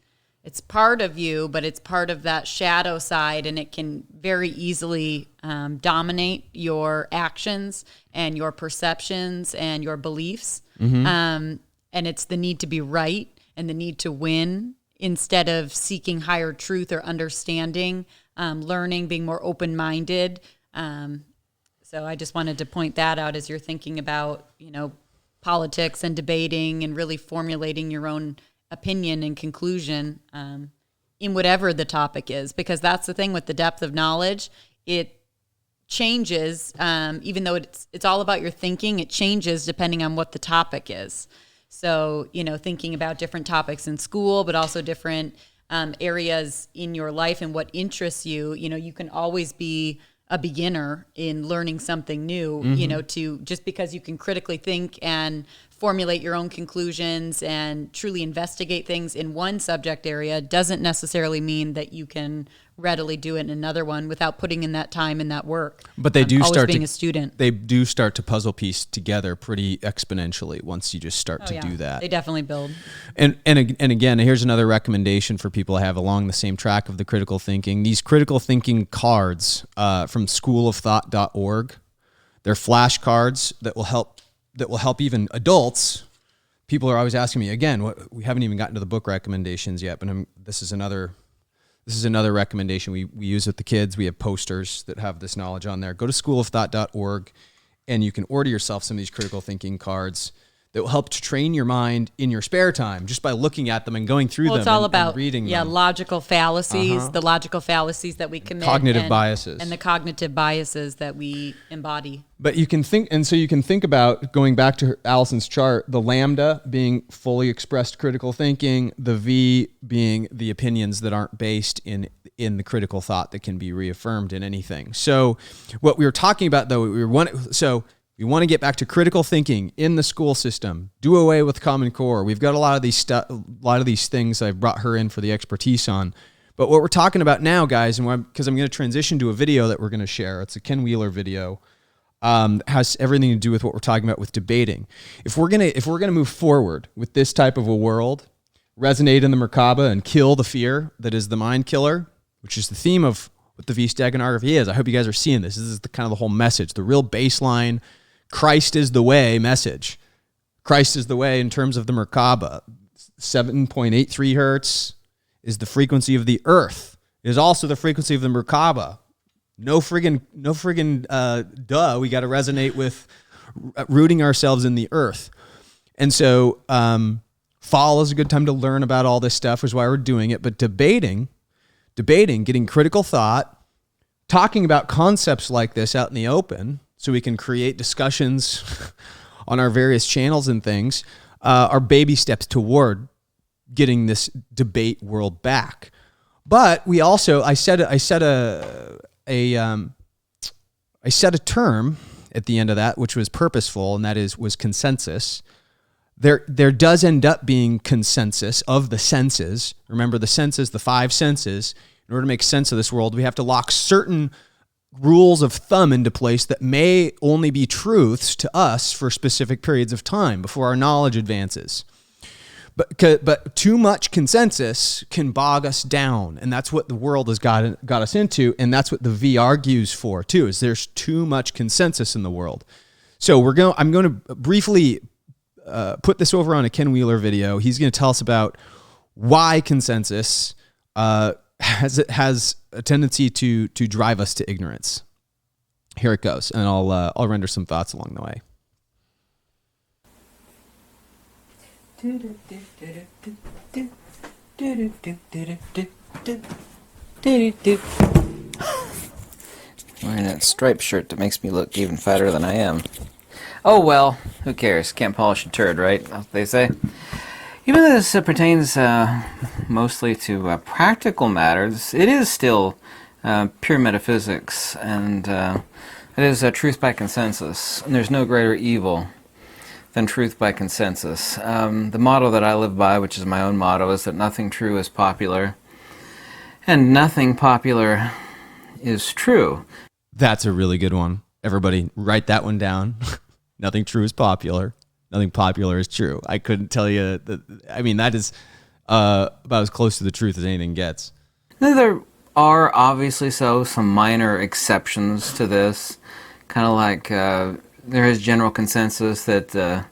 Speaker 2: it's part of you, but it's part of that shadow side, and it can very easily dominate your actions and your perceptions and your beliefs. And it's the need to be right and the need to win instead of seeking higher truth or understanding, learning, being more open-minded. So I just wanted to point that out as you're thinking about, politics and debating and really formulating your own opinion and conclusion in whatever the topic is, because that's the thing with the depth of knowledge. It changes, even though it's all about your thinking, it changes depending on what the topic is. So, thinking about different topics in school, but also different areas in your life and what interests you, you can always be a beginner in learning something new, to just because you can critically think and formulate your own conclusions and truly investigate things in one subject area doesn't necessarily mean that you can readily do it in another one without putting in that time and that work.
Speaker 1: But they do start
Speaker 2: being a student.
Speaker 1: They do start to puzzle piece together pretty exponentially once you just start to do that.
Speaker 2: They definitely build.
Speaker 1: And again, here's another recommendation for people to have along the same track of the critical thinking. These critical thinking cards from schoolofthought.org. They're flashcards that will help even adults. People are always asking me, again, we haven't even gotten to the book recommendations yet, but this is another recommendation we use with the kids. We have posters that have this knowledge on there. Go to schoolofthought.org and you can order yourself some of these critical thinking cards that will help to train your mind in your spare time just by looking at them and going through them.
Speaker 2: It's all about
Speaker 1: and reading them.
Speaker 2: Logical fallacies, the logical fallacies that we commit,
Speaker 1: cognitive biases,
Speaker 2: and the cognitive biases that we embody.
Speaker 1: But you can think, and so you can think about, going back to Allison's chart, the lambda being fully expressed critical thinking, the V being the opinions that aren't based in the critical thought that can be reaffirmed in anything. So what we were talking about, though, we want to get back to critical thinking in the school system. Do away with Common Core. We've got a lot of these things I've brought her in for the expertise on. But what we're talking about now, guys, and because I'm going to transition to a video that we're going to share. It's a Ken Wheeler video. Has everything to do with what we're talking about with debating. If we're gonna move forward with this type of a world, resonate in the Merkaba and kill the fear that is the mind killer, which is the theme of what the V Steganography is. I hope you guys are seeing this. This is the kind of the whole message, the real baseline. Christ is the way message. Christ is the way in terms of the Merkaba. 7.83 hertz is the frequency of the earth. It is also the frequency of the Merkaba. No friggin' duh. We got to resonate with rooting ourselves in the earth. And so fall is a good time to learn about all this stuff, which is why we're doing it. But debating, getting critical thought, talking about concepts like this out in the open so we can create discussions on our various channels and things are baby steps toward getting this debate world back. But we also, I set a term at the end of that, which was purposeful, and that was consensus. There does end up being consensus of the senses. Remember the senses, the five senses. In order to make sense of this world, we have to lock certain rules of thumb into place that may only be truths to us for specific periods of time before our knowledge advances. But too much consensus can bog us down, and that's what the world has got us into, and that's what the V argues for too. Is there's too much consensus in the world. So I'm going to briefly put this over on a Ken Wheeler video. He's going to tell us about why consensus has a tendency to drive us to ignorance. Here it goes, and I'll render some thoughts along the way.
Speaker 3: Wearing that striped shirt that makes me look even fatter than I am. Oh well, who cares? Can't polish a turd, right? They say. Even though this pertains mostly to practical matters, it is still pure metaphysics, and it is truth by consensus. And there's no greater evil than truth by consensus. The motto that I live by, which is my own motto, is that nothing true is popular, and nothing popular is true.
Speaker 1: That's a really good one. Everybody write that one down. Nothing true is popular. Nothing popular is true. I couldn't tell you that. I mean, that is about as close to the truth as anything gets.
Speaker 3: There are obviously some minor exceptions to this. Kind of like there is general consensus that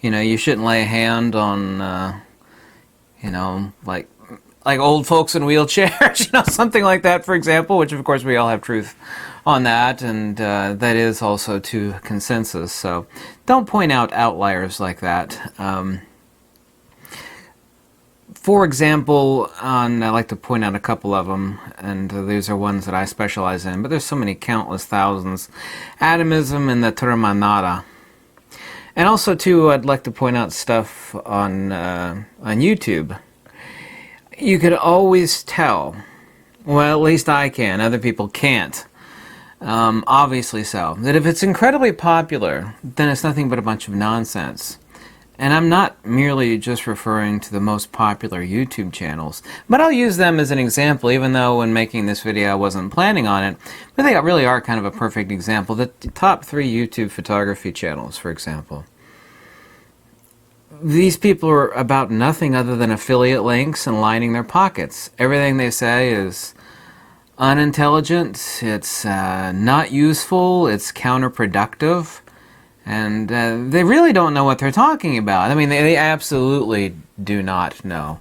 Speaker 3: you shouldn't lay a hand on like old folks in wheelchairs, something like that, for example. Which of course we all have truth on that, and that is also to consensus. So don't point out outliers like that. For example, I like to point out a couple of them, and these are ones that I specialize in, but there's so many countless thousands. Atomism and the Termanada. And also, too, I'd like to point out stuff on YouTube. You could always tell, well, at least I can, other people can't, obviously so, that if it's incredibly popular, then it's nothing but a bunch of nonsense. And I'm not merely just referring to the most popular YouTube channels, but I'll use them as an example, even though when making this video I wasn't planning on it. But they really are kind of a perfect example. The top 3 YouTube photography channels, for example. These people are about nothing other than affiliate links and lining their pockets. Everything they say is unintelligent, it's not useful, it's counterproductive. And they really don't know what they're talking about. I mean, they absolutely do not know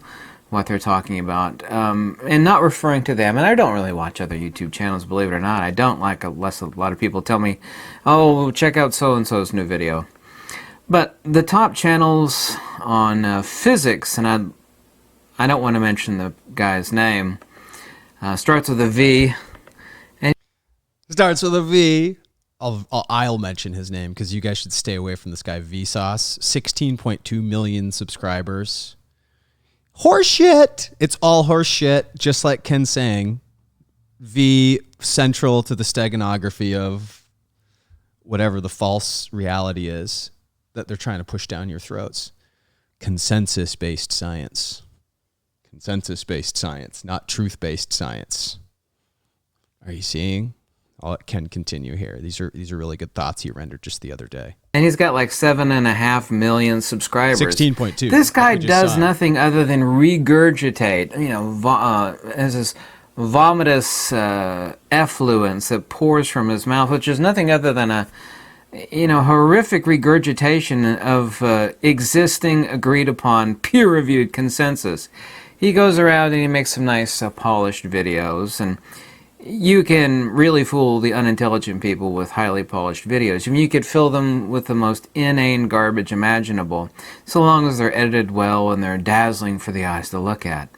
Speaker 3: what they're talking about. And not referring to them. And I don't really watch other YouTube channels, believe it or not. I don't, like, unless a lot of people tell me, oh, check out so-and-so's new video. But the top channels on physics, and I don't want to mention the guy's name, starts with a V.
Speaker 1: Starts with a V. I'll mention his name because you guys should stay away from this guy, Vsauce. 16.2 million subscribers. Horseshit! It's all horseshit, just like Ken saying. V central to the steganography of whatever the false reality is that they're trying to push down your throats. Consensus-based science. Consensus-based science, not truth-based science. Are you seeing? I can continue here. These are really good thoughts he rendered just the other day.
Speaker 3: And he's got like 7.5 million subscribers.
Speaker 1: 16.2.
Speaker 3: This guy does nothing other than regurgitate, as this vomitous effluence that pours from his mouth, which is nothing other than a horrific regurgitation of existing, agreed upon, peer-reviewed consensus. He goes around and he makes some nice polished videos, and you can really fool the unintelligent people with highly polished videos. I mean, you could fill them with the most inane garbage imaginable, so long as they're edited well and they're dazzling for the eyes to look at.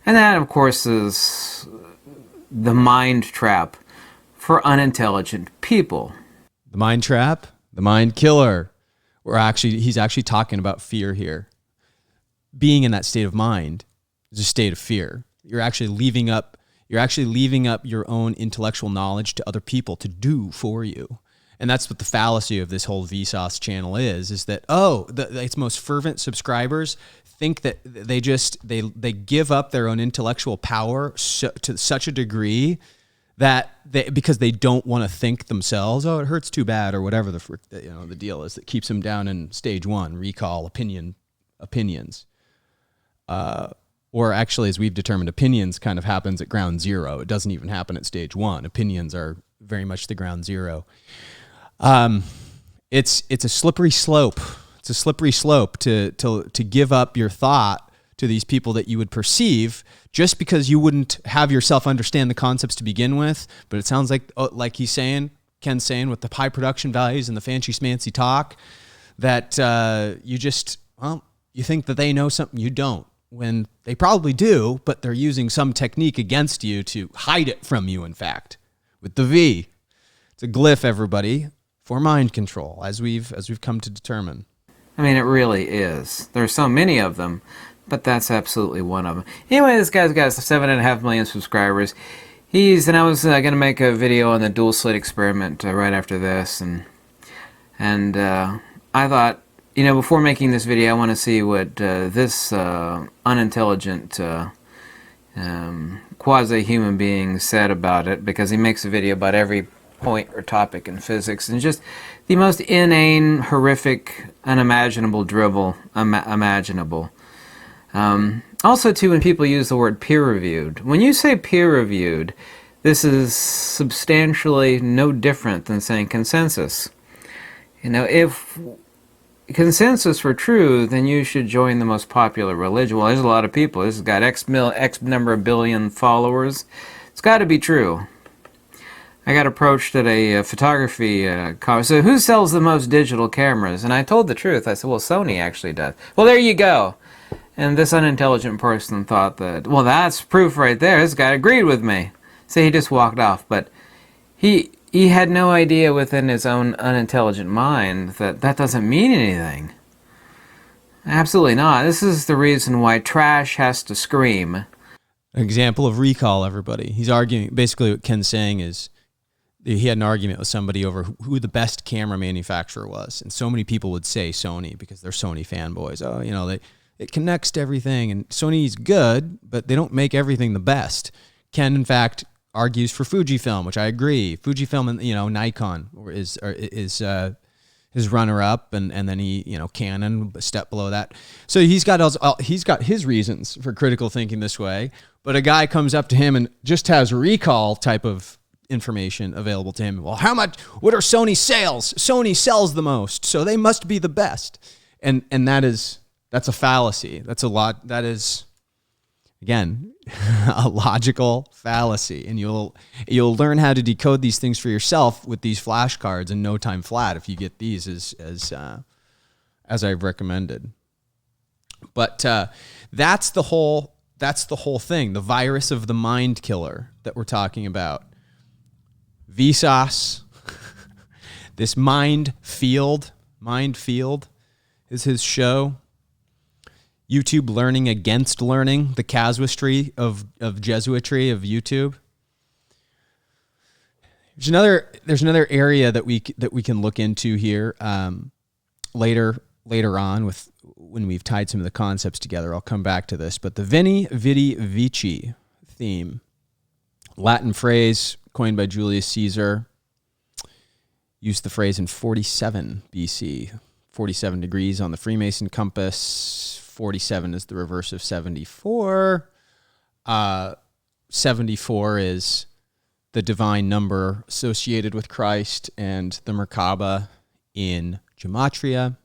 Speaker 3: And that, of course, is the mind trap for unintelligent people.
Speaker 1: The mind trap, the mind killer. He's actually talking about fear here. Being in that state of mind is a state of fear. You're actually leaving up your own intellectual knowledge to other people to do for you. And that's what the fallacy of this whole Vsauce channel is that, its most fervent subscribers think that they give up their own intellectual power to such a degree that because they don't want to think themselves, it hurts too bad, or whatever the deal is that keeps them down in stage 1, recall, opinions. Or actually, as we've determined, opinions kind of happens at ground zero. It doesn't even happen at stage 1. Opinions are very much the ground zero. It's a slippery slope. It's a slippery slope to give up your thought to these people that you would perceive just because you wouldn't have yourself understand the concepts to begin with. But it sounds like he's saying, Ken's saying, with the high production values and the fancy schmancy talk, that you think that they know something you don't, when they probably do, but they're using some technique against you to hide it from you, in fact. With the V. It's a glyph, everybody, for mind control, as we've come to determine.
Speaker 3: I mean, it really is. There's so many of them, but that's absolutely one of them. Anyway, this guy's got 7.5 million subscribers. And I was going to make a video on the dual slit experiment right after this, and I thought, before making this video, I want to see what this unintelligent quasi-human being said about it, because he makes a video about every point or topic in physics, and just the most inane, horrific, unimaginable drivel imaginable. Also, too, when people use the word peer-reviewed, when you say peer-reviewed, this is substantially no different than saying consensus. If consensus were true, then you should join the most popular religion. Well, there's a lot of people. This has got X number of billion followers. It's got to be true. I got approached at a photography conference. So who sells the most digital cameras? And I told the truth. I said, well, Sony actually does. Well, there you go. And this unintelligent person thought that, well, that's proof right there. This guy agreed with me. So he just walked off. But he had no idea within his own unintelligent mind that that doesn't mean anything. Absolutely not. This is the reason why trash has to scream.
Speaker 1: An example of recall, everybody. He's arguing, basically what Ken's saying is, he had an argument with somebody over who the best camera manufacturer was. And so many people would say Sony because they're Sony fanboys. Oh, it connects to everything. And Sony's good, but they don't make everything the best. Ken, in fact, argues for Fujifilm, which I agree. Fujifilm and, Nikon is his runner-up. And then he, Canon, a step below that. So he's got his reasons for critical thinking this way. But a guy comes up to him and just has recall type of information available to him. Well, what are Sony's sales? Sony sells the most, so they must be the best. And that's a fallacy. That is, again, a logical fallacy. And you'll learn how to decode these things for yourself with these flashcards in no time flat if you get these as I've recommended. But that's the whole thing, the virus of the mind killer that we're talking about. Vsauce, this Mind Field is his show. YouTube Learning Against Learning, the casuistry of Jesuitry of YouTube. There's another area that we can look into here later on when we've tied some of the concepts together. I'll come back to this, but the Veni Vidi Vici theme, Latin phrase coined by Julius Caesar, used the phrase in 47 BC. 47 degrees on the Freemason compass. 47 is the reverse of 74. 74 is the divine number associated with Christ, and the Merkaba in Gematria.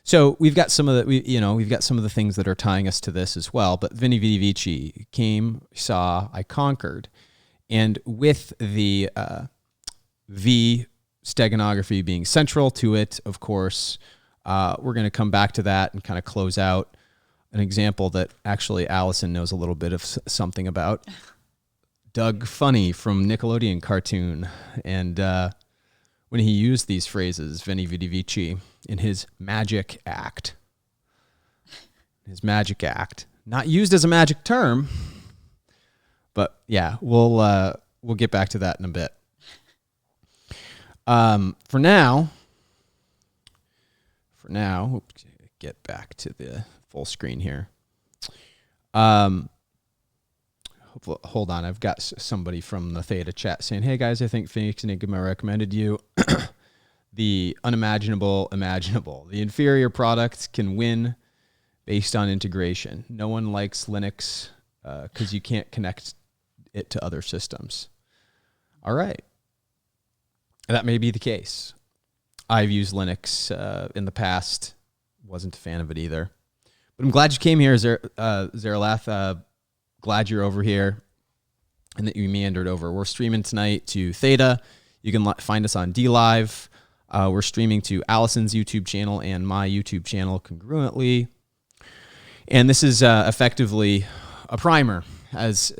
Speaker 1: So we've got some of the things that are tying us to this as well. But Veni Vidi Vici, came, saw, I conquered. And with the V steganography being central to it, of course, we're going to come back to that and kind of close out an example that actually Allison knows a little bit of something about. Doug Funny from Nickelodeon cartoon. And when he used these phrases, Veni Vidi Vici, in his magic act. Not used as a magic term. But yeah, we'll get back to that in a bit. For now, get back to the full screen here. Hold on, I've got somebody from the Theta chat saying, "Hey guys, I think Phoenix Enigma recommended you. The unimaginable imaginable. The inferior product can win based on integration. No one likes Linux because you can't connect it to other systems." All right. That may be the case. I've used Linux in the past. Wasn't a fan of it either. But I'm glad you came here, Zeralath. Glad you're over here and that you meandered over. We're streaming tonight to Theta. You can find us on DLive. We're streaming to Allison's YouTube channel and my YouTube channel congruently. And this is effectively a primer, as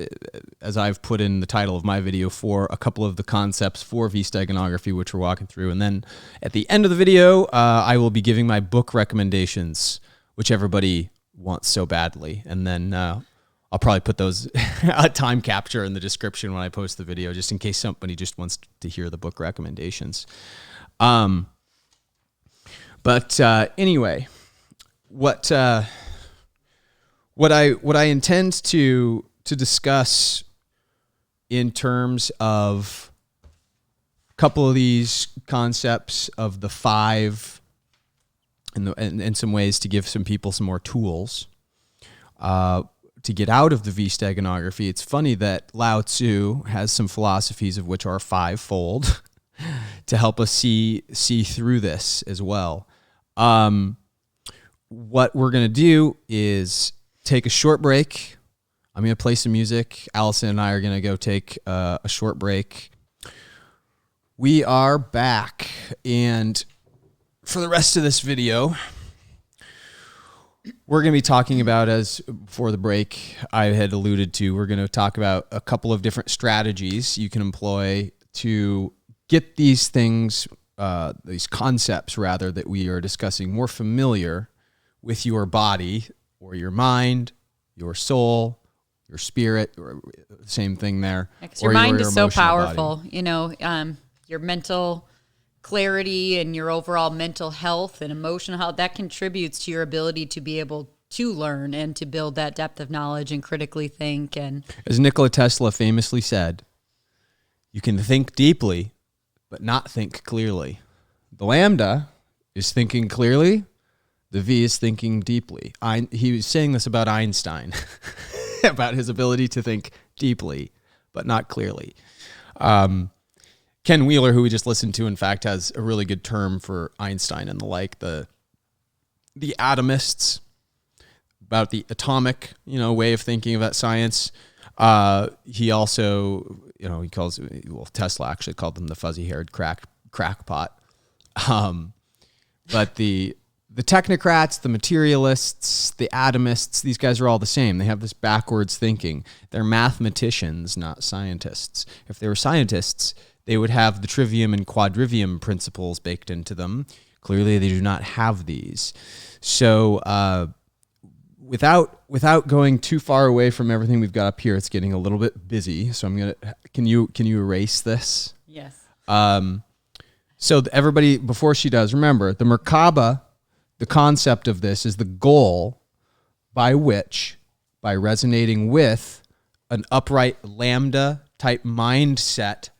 Speaker 1: I've put in the title of my video, for a couple of the concepts for V-steganography, which we're walking through. And then at the end of the video, I will be giving my book recommendations, which everybody wants so badly. And then I'll probably put those a time capture in the description when I post the video, just in case somebody just wants to hear the book recommendations. But anyway, what I intend to discuss in terms of a couple of these concepts of the five, and in some ways to give some people some more tools, to get out of the V Steganography. It's funny that Lao Tzu has some philosophies of which are fivefold to help us see through this as well. What we're going to do is take a short break. I'm going to play some music. Allison and I are going to go take a short break. We are back, and for the rest of this video, we're going to be talking about, as before the break I had alluded to, we're going to talk about a couple of different strategies you can employ to get these things, these concepts rather, that we are discussing more familiar with your body or your mind, your soul, your spirit, or same thing there.
Speaker 2: Your mind is so
Speaker 1: emotional
Speaker 2: powerful,
Speaker 1: body.
Speaker 2: Your mental clarity and your overall mental health and emotional health, that contributes to your ability to be able to learn and to build that depth of knowledge and critically think. And
Speaker 1: as Nikola Tesla famously said, you can think deeply, but not think clearly. The lambda is thinking clearly. The V is thinking deeply. He was saying this about Einstein, about his ability to think deeply, but not clearly. Ken Wheeler, who we just listened to, in fact, has a really good term for Einstein and the like, the atomists, about the atomic, way of thinking about science. He also, he calls, Tesla actually called them the fuzzy-haired crackpot. But the technocrats, the materialists, the atomists, these guys are all the same. They have this backwards thinking. They're mathematicians, not scientists. If they were scientists, they would have the trivium and quadrivium principles baked into them. Clearly, they do not have these. So without going too far away from everything we've got up here, it's getting a little bit busy. So can you erase this?
Speaker 2: yes.
Speaker 1: So everybody, before she does, remember, the Merkaba, the concept of this is the goal by which, by resonating with an upright lambda type mindset,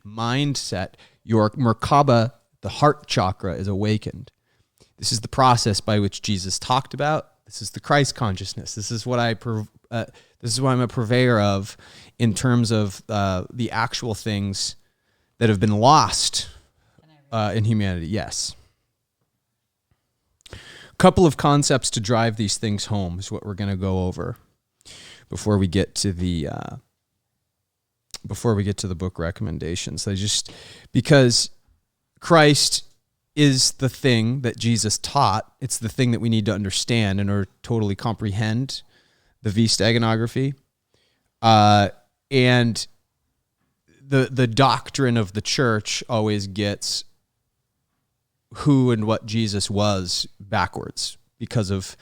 Speaker 1: your Merkaba, the heart chakra, is awakened. This is the process by which Jesus talked about. This is the Christ consciousness. This is what this is what I'm a purveyor of in terms of the actual things that have been lost in humanity. Yes. Couple of concepts to drive these things home is what we're going to go over before we get to the book recommendations. Because Christ is the thing that Jesus taught. It's the thing that we need to understand in order to totally comprehend the V Steganography. And the doctrine of the church always gets who and what Jesus was backwards because of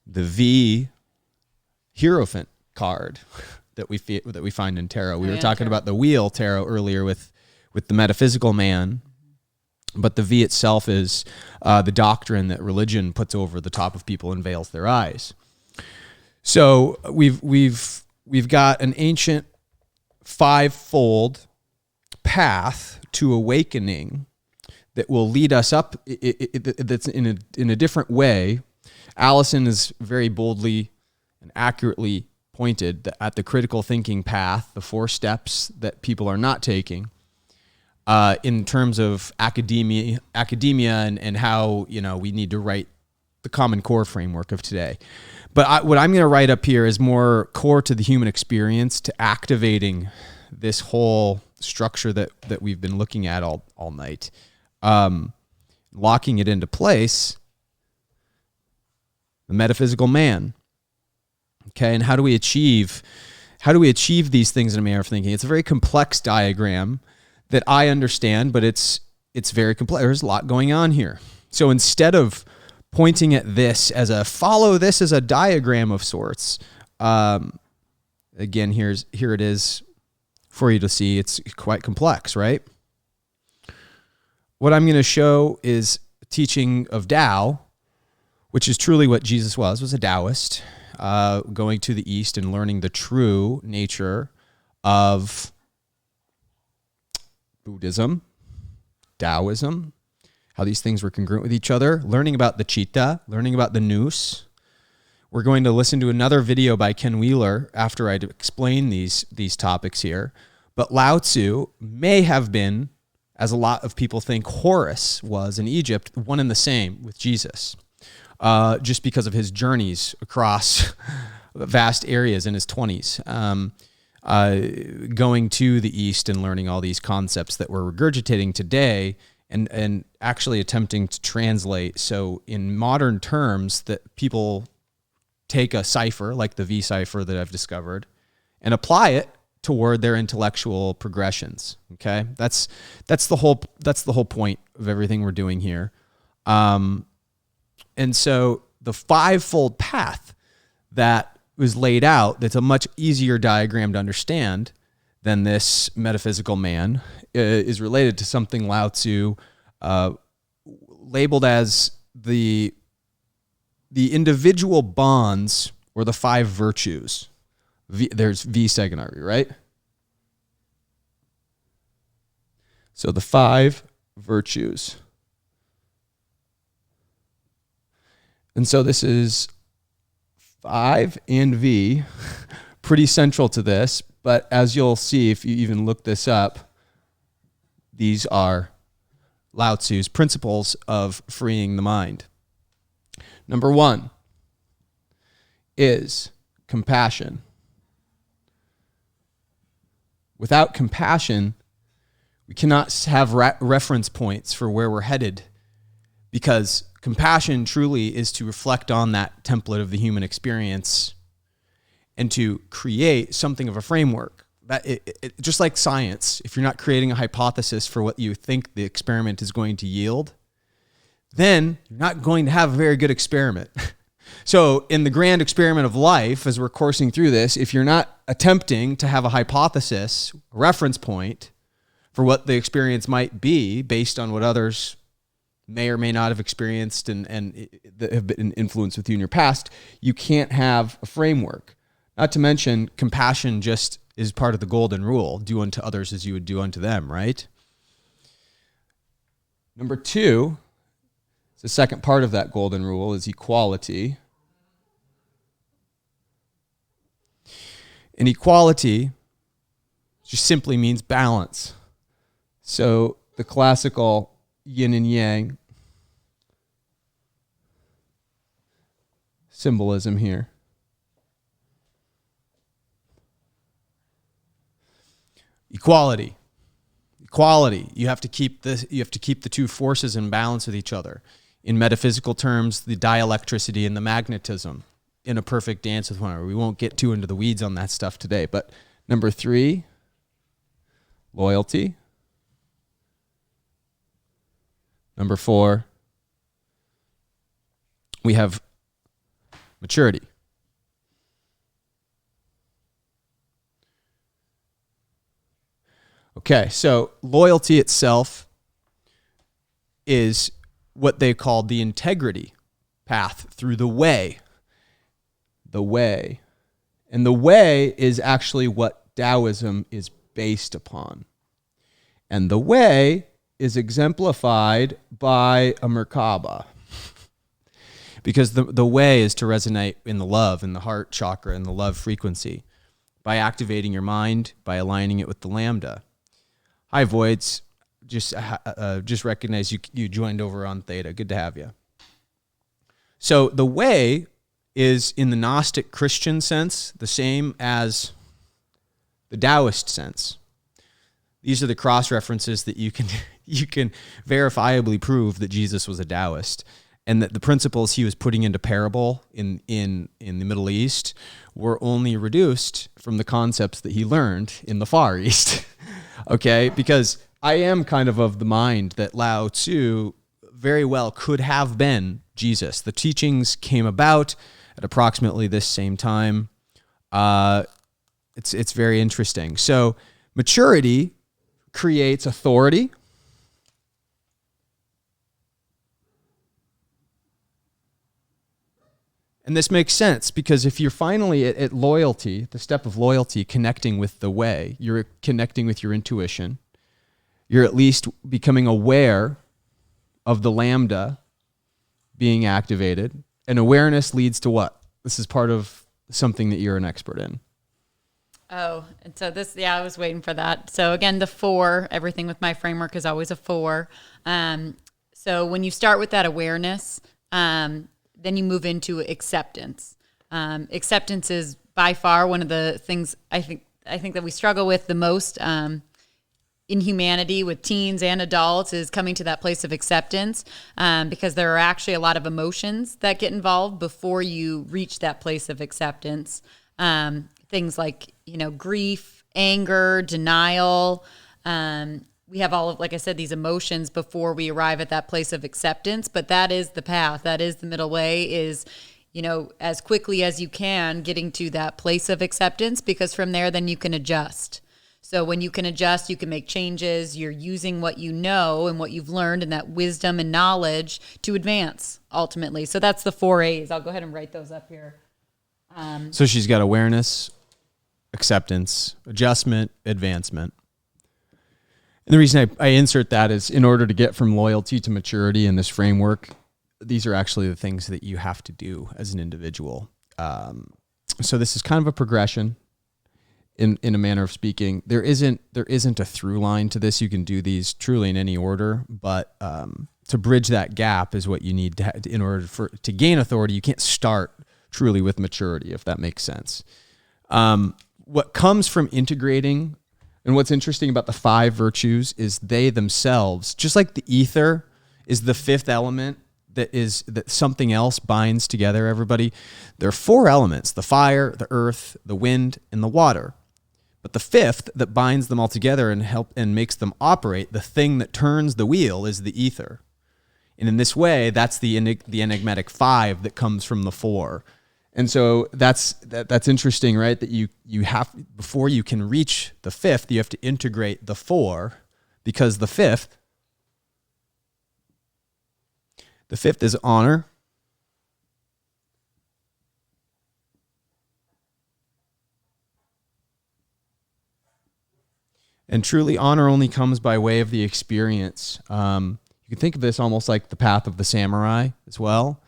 Speaker 1: the V Hierophant card that we find in tarot. We were talking about the wheel tarot earlier with the metaphysical man, but the V itself is the doctrine that religion puts over the top of people and veils their eyes. So we've got an ancient fivefold path to awakening that will lead us up. That's in a different way. Allison is very boldly and accurately pointed at the critical thinking path, the 4 steps that people are not taking in terms of academia and how we need to write the Common Core framework of today. But what I'm going to write up here is more core to the human experience, to activating this whole structure that we've been looking at all night. Locking it into place, the metaphysical man. Okay, and how do we achieve these things in a manner of thinking? It's a very complex diagram that I understand, but it's very complex. There's a lot going on here. So instead of pointing at this as a diagram of sorts, again, here it is for you to see. It's quite complex, right? What I'm going to show is a teaching of Tao, which is truly what Jesus was a Taoist, going to the East and learning the true nature of Buddhism, Taoism, how these things were congruent with each other, learning about the Chitta, learning about the Nous, We're going to listen to another video by Ken Wheeler after I explain these topics here. But Lao Tzu may have been, as a lot of people think Horus was in Egypt, one and the same with Jesus, just because of his journeys across vast areas in his 20s, going to the East and learning all these concepts that we're regurgitating today and actually attempting to translate. So in modern terms that people take a cipher like the V cipher that I've discovered and apply it toward their intellectual progressions. Okay. That's the whole point of everything we're doing here. And so the fivefold path that was laid out, that's a much easier diagram to understand than this metaphysical man, is related to something Lao Tzu labeled as the individual bonds or the five virtues. There's V Steganography, right? So the five virtues. And so this is 5 and V, pretty central to this, but as you'll see if you even look this up, these are Lao Tzu's principles of freeing the mind. Number 1 is compassion. Without compassion, we cannot have reference points for where we're headed, because compassion truly is to reflect on that template of the human experience and to create something of a framework. That just like science, if you're not creating a hypothesis for what you think the experiment is going to yield, then you're not going to have a very good experiment. So in the grand experiment of life, as we're coursing through this, if you're not attempting to have a hypothesis, a reference point for what the experience might be based on what others may or may not have experienced and that have been influenced with you in your past, you can't have a framework. Not to mention, compassion just is part of the golden rule. Do unto others as you would do unto them, right? Number 2, the second part of that golden rule is equality. And equality just simply means balance. So the classical yin and yang symbolism here. Equality. You have to keep this, you have to keep the two forces in balance with each other. In metaphysical terms, the dielectricity and the magnetism in a perfect dance with one another. We won't get too into the weeds on that stuff today. But number 3, loyalty. Number 4, we have maturity. Okay, so loyalty itself is what they call the integrity path through the way. The way. And the way is actually what Taoism is based upon. And the way is exemplified by a Merkaba. Because the way is to resonate in the love, in the heart chakra, in the love frequency, by activating your mind, by aligning it with the lambda. Hi, Voids. Just recognize you joined over on Theta. Good to have you. So the way is, in the Gnostic Christian sense, the same as the Taoist sense. These are the cross references that you can verifiably prove that Jesus was a Taoist, and that the principles he was putting into parable in the Middle East were only reduced from the concepts that he learned in the Far East. Okay, because I am kind of the mind that Lao Tzu very well could have been Jesus. The teachings came about at approximately this same time. It's very interesting. So maturity creates authority. And this makes sense because if you're finally at loyalty, the step of loyalty, connecting with the way, you're connecting with your intuition, you're at least becoming aware of the lambda being activated. And awareness leads to what? this is part of something that you're an expert in.
Speaker 2: Oh, and so I was waiting for that. So again, the 4, everything with my framework is always a 4. So when you start with that awareness, then you move into acceptance. Acceptance is by far one of the things I think that we struggle with the most in humanity with teens and adults, is coming to that place of acceptance, because there are actually a lot of emotions that get involved before you reach that place of acceptance. Things like, grief, anger, denial. We have all of, like I said, these emotions before we arrive at that place of acceptance, but that is the path. That is the middle way, is, as quickly as you can getting to that place of acceptance, because from there, then you can adjust. So when you can adjust, you can make changes. You're using what you know and what you've learned and that wisdom and knowledge to advance ultimately. So that's the 4 A's. I'll go ahead and write those up here.
Speaker 1: So she's got awareness, acceptance, adjustment, advancement. And the reason I insert that is in order to get from loyalty to maturity in this framework, these are actually the things that you have to do as an individual. So this is kind of a progression in a manner of speaking. There isn't a through line to this. You can do these truly in any order, but to bridge that gap is what you need to in order to gain authority. You can't start truly with maturity, if that makes sense. What comes from integrating, and what's interesting about the 5 virtues is they themselves, just like the ether is the 5th element that something else binds together everybody. There are 4 elements: the fire, the earth, the wind, and the water. But the 5th that binds them all together and makes them operate, the thing that turns the wheel, is the ether. And in this way, that's the enigmatic 5 that comes from the 4. And so that's interesting, right? That you have, before you can reach the 5th, you have to integrate the 4, because the 5th is honor. And truly, honor only comes by way of the experience. You can think of this almost like the path of the samurai as well.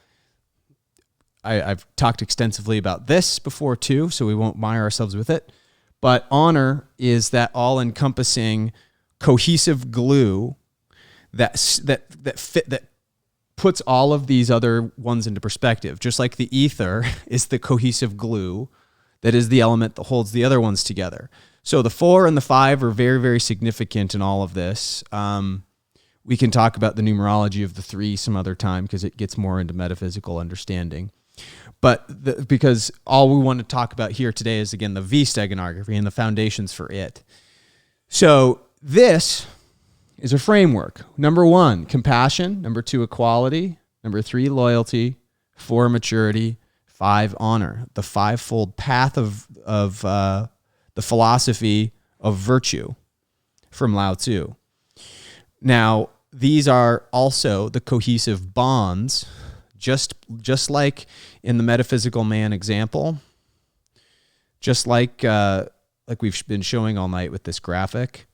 Speaker 1: I've talked extensively about this before too, so we won't mire ourselves with it. But honor is that all-encompassing, cohesive glue that puts all of these other ones into perspective. Just like the ether is the cohesive glue that is the element that holds the other ones together. So the 4 and the 5 are very, very significant in all of this. We can talk about the numerology of the 3 some other time, because it gets more into metaphysical understanding. But because all we want to talk about here today is, again, the V steganography and the foundations for it. So this is a framework. Number 1, compassion. Number 2, equality. Number 3, loyalty. 4, maturity. 5, honor. The 5-fold path of the philosophy of virtue from Lao Tzu. Now, these are also the cohesive bonds, just like in the metaphysical man example, just like we've been showing all night with this graphic.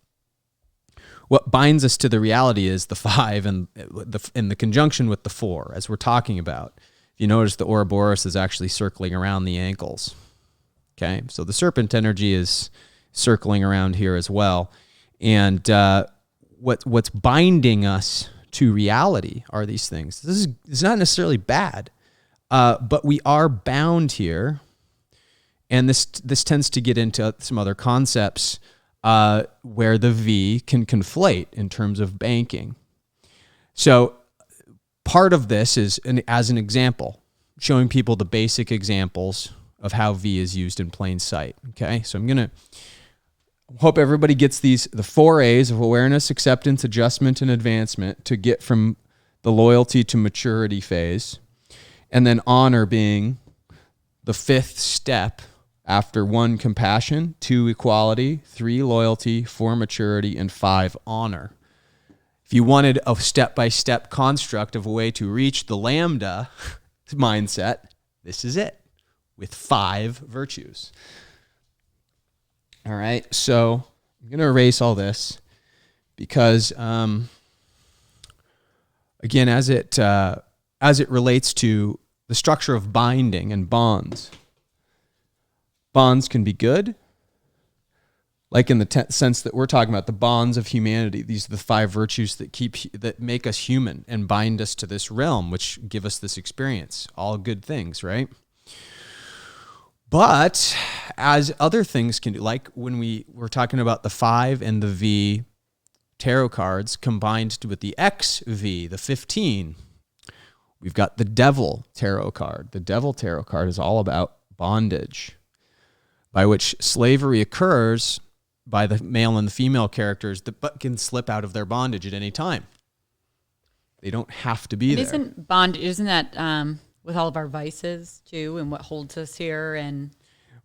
Speaker 1: What binds us to the reality is the 5 and the conjunction with the 4, as we're talking about. If you notice, the Ouroboros is actually circling around the ankles. Okay, so the serpent energy is circling around here as well. And what's binding us to reality are these things. This is not necessarily bad, but we are bound here. And this tends to get into some other concepts where the V can conflate in terms of banking. So part of this is, as an example, showing people the basic examples of how V is used in plain sight. Okay, so I'm going to hope everybody gets the 4 A's of awareness, acceptance, adjustment, and advancement to get from the loyalty to maturity phase. And then honor being the 5th step after 1, compassion, 2, equality, 3, loyalty, 4, maturity, and 5, honor. If you wanted a step-by-step construct of a way to reach the lambda mindset, this is it, with 5 virtues. All right, so I'm going to erase all this because, again, as it relates to the structure of binding and bonds. Bonds can be good, like in the sense that we're talking about the bonds of humanity. These are the 5 virtues that make us human and bind us to this realm, which give us this experience. All good things, right? But as other things can do, like when we were talking about the 5 and the V tarot cards combined with the XV, the 15, we've got the Devil tarot card. The Devil tarot card is all about bondage, by which slavery occurs by the male and the female characters that can slip out of their bondage at any time. They don't have to be there.
Speaker 2: Isn't that with all of our vices too, and what holds us here? And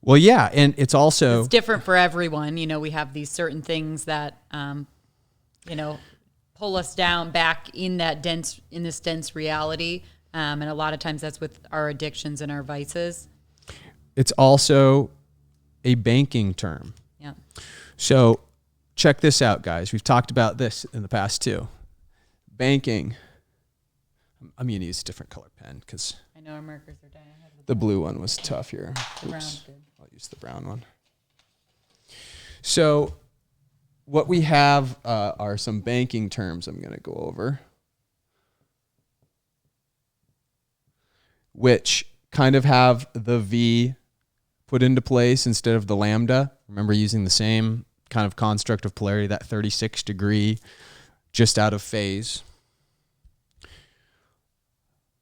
Speaker 1: well, yeah, and it's
Speaker 2: different for everyone. You know, we have these certain things that pull us down back in this dense reality, and a lot of times that's with our addictions and our vices.
Speaker 1: It's also a banking term.
Speaker 2: Yeah.
Speaker 1: So check this out, guys. We've talked about this in the past too. Banking. I'm going to use a different color pen because
Speaker 2: I know our markers are dying.
Speaker 1: The blue one was tough here.
Speaker 2: The brown's good.
Speaker 1: I'll use the brown one. So what we have are some banking terms I'm going to go over, which kind of have the V put into place instead of the lambda. Remember using the same kind of construct of polarity, that 36 degree, just out of phase.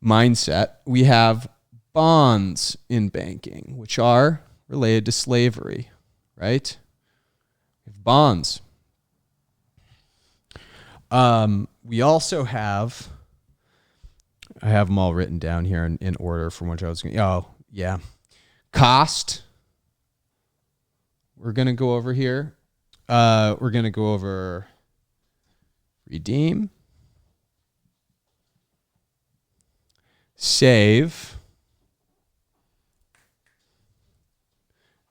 Speaker 1: Mindset. We have bonds in banking, which are related to slavery, right? We have bonds. We also have, I have them all written down here in order from which I was going. Oh, yeah. Cost. We're going to go over here. We're going to go over redeem, save,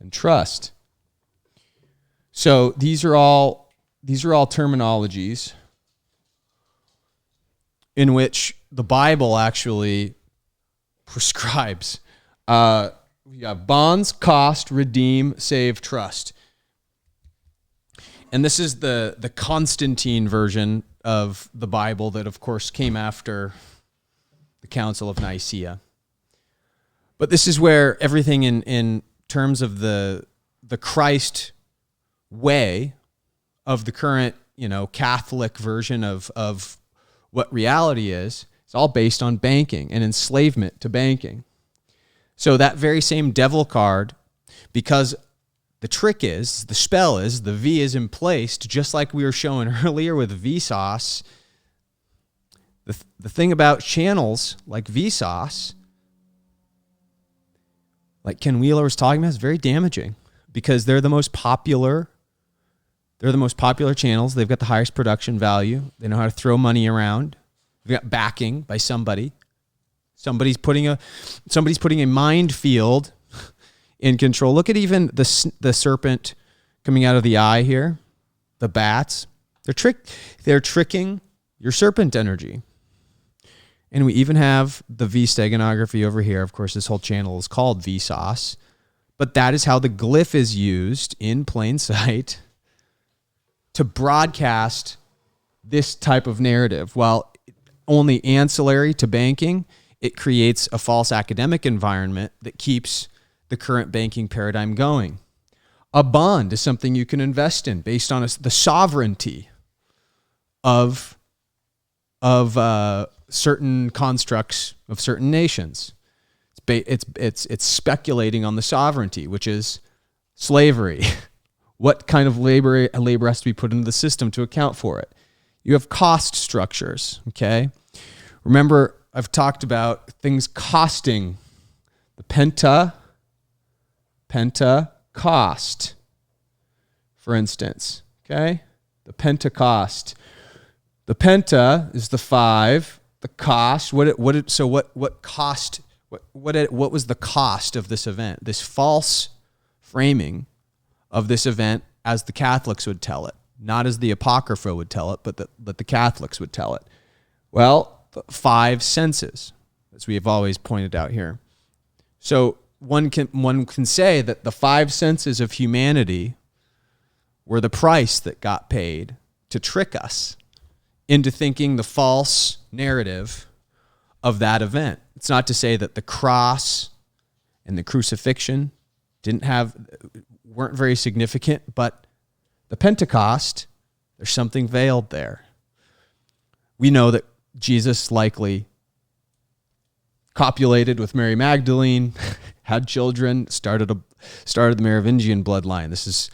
Speaker 1: and trust. So these are all terminologies in which the Bible actually prescribes. We have bonds, cost, redeem, save, trust. And this is the Constantine version of the Bible that, of course, came after the Council of Nicaea. But this is where everything in terms of the Christ way of the current, Catholic version of what reality is, it's all based on banking and enslavement to banking. So that very same devil card, because the trick is, the spell is, the V is in place, just like we were showing earlier with Vsauce. The thing about channels like Vsauce, like Ken Wheeler was talking about, is very damaging because they're the most popular. They're the most popular channels. They've got the highest production value. They know how to throw money around. They've got backing by somebody. Somebody's putting a mind field in control. Look at even the serpent coming out of the eye here. The bats. They're tricking your serpent energy. And we even have the V Steganography over here. Of course, this whole channel is called Vsauce. But that is how the glyph is used in plain sight to broadcast this type of narrative. While only ancillary to banking, it creates a false academic environment that keeps the current banking paradigm going. A bond is something you can invest in based on the sovereignty of certain constructs of certain nations. It's speculating on the sovereignty, which is slavery. What kind of labor has to be put into the system to account for it? You have cost structures, okay? Remember, I've talked about things costing. The penta cost, for instance, okay? The Pentecost. The penta is the 5. The cost. What cost? What was the cost of this event? This false framing of this event, as the Catholics would tell it, not as the Apocrypha would tell it, but the Catholics would tell it. Well, 5 senses. as we have always pointed out here. So one can say that the five senses of humanity were the price that got paid to trick us into thinking the false narrative of that event. It's not to say that the cross and the crucifixion weren't very significant, but the Pentecost, there's something veiled there. We know that Jesus likely copulated with Mary Magdalene, had children, started the Merovingian bloodline. This is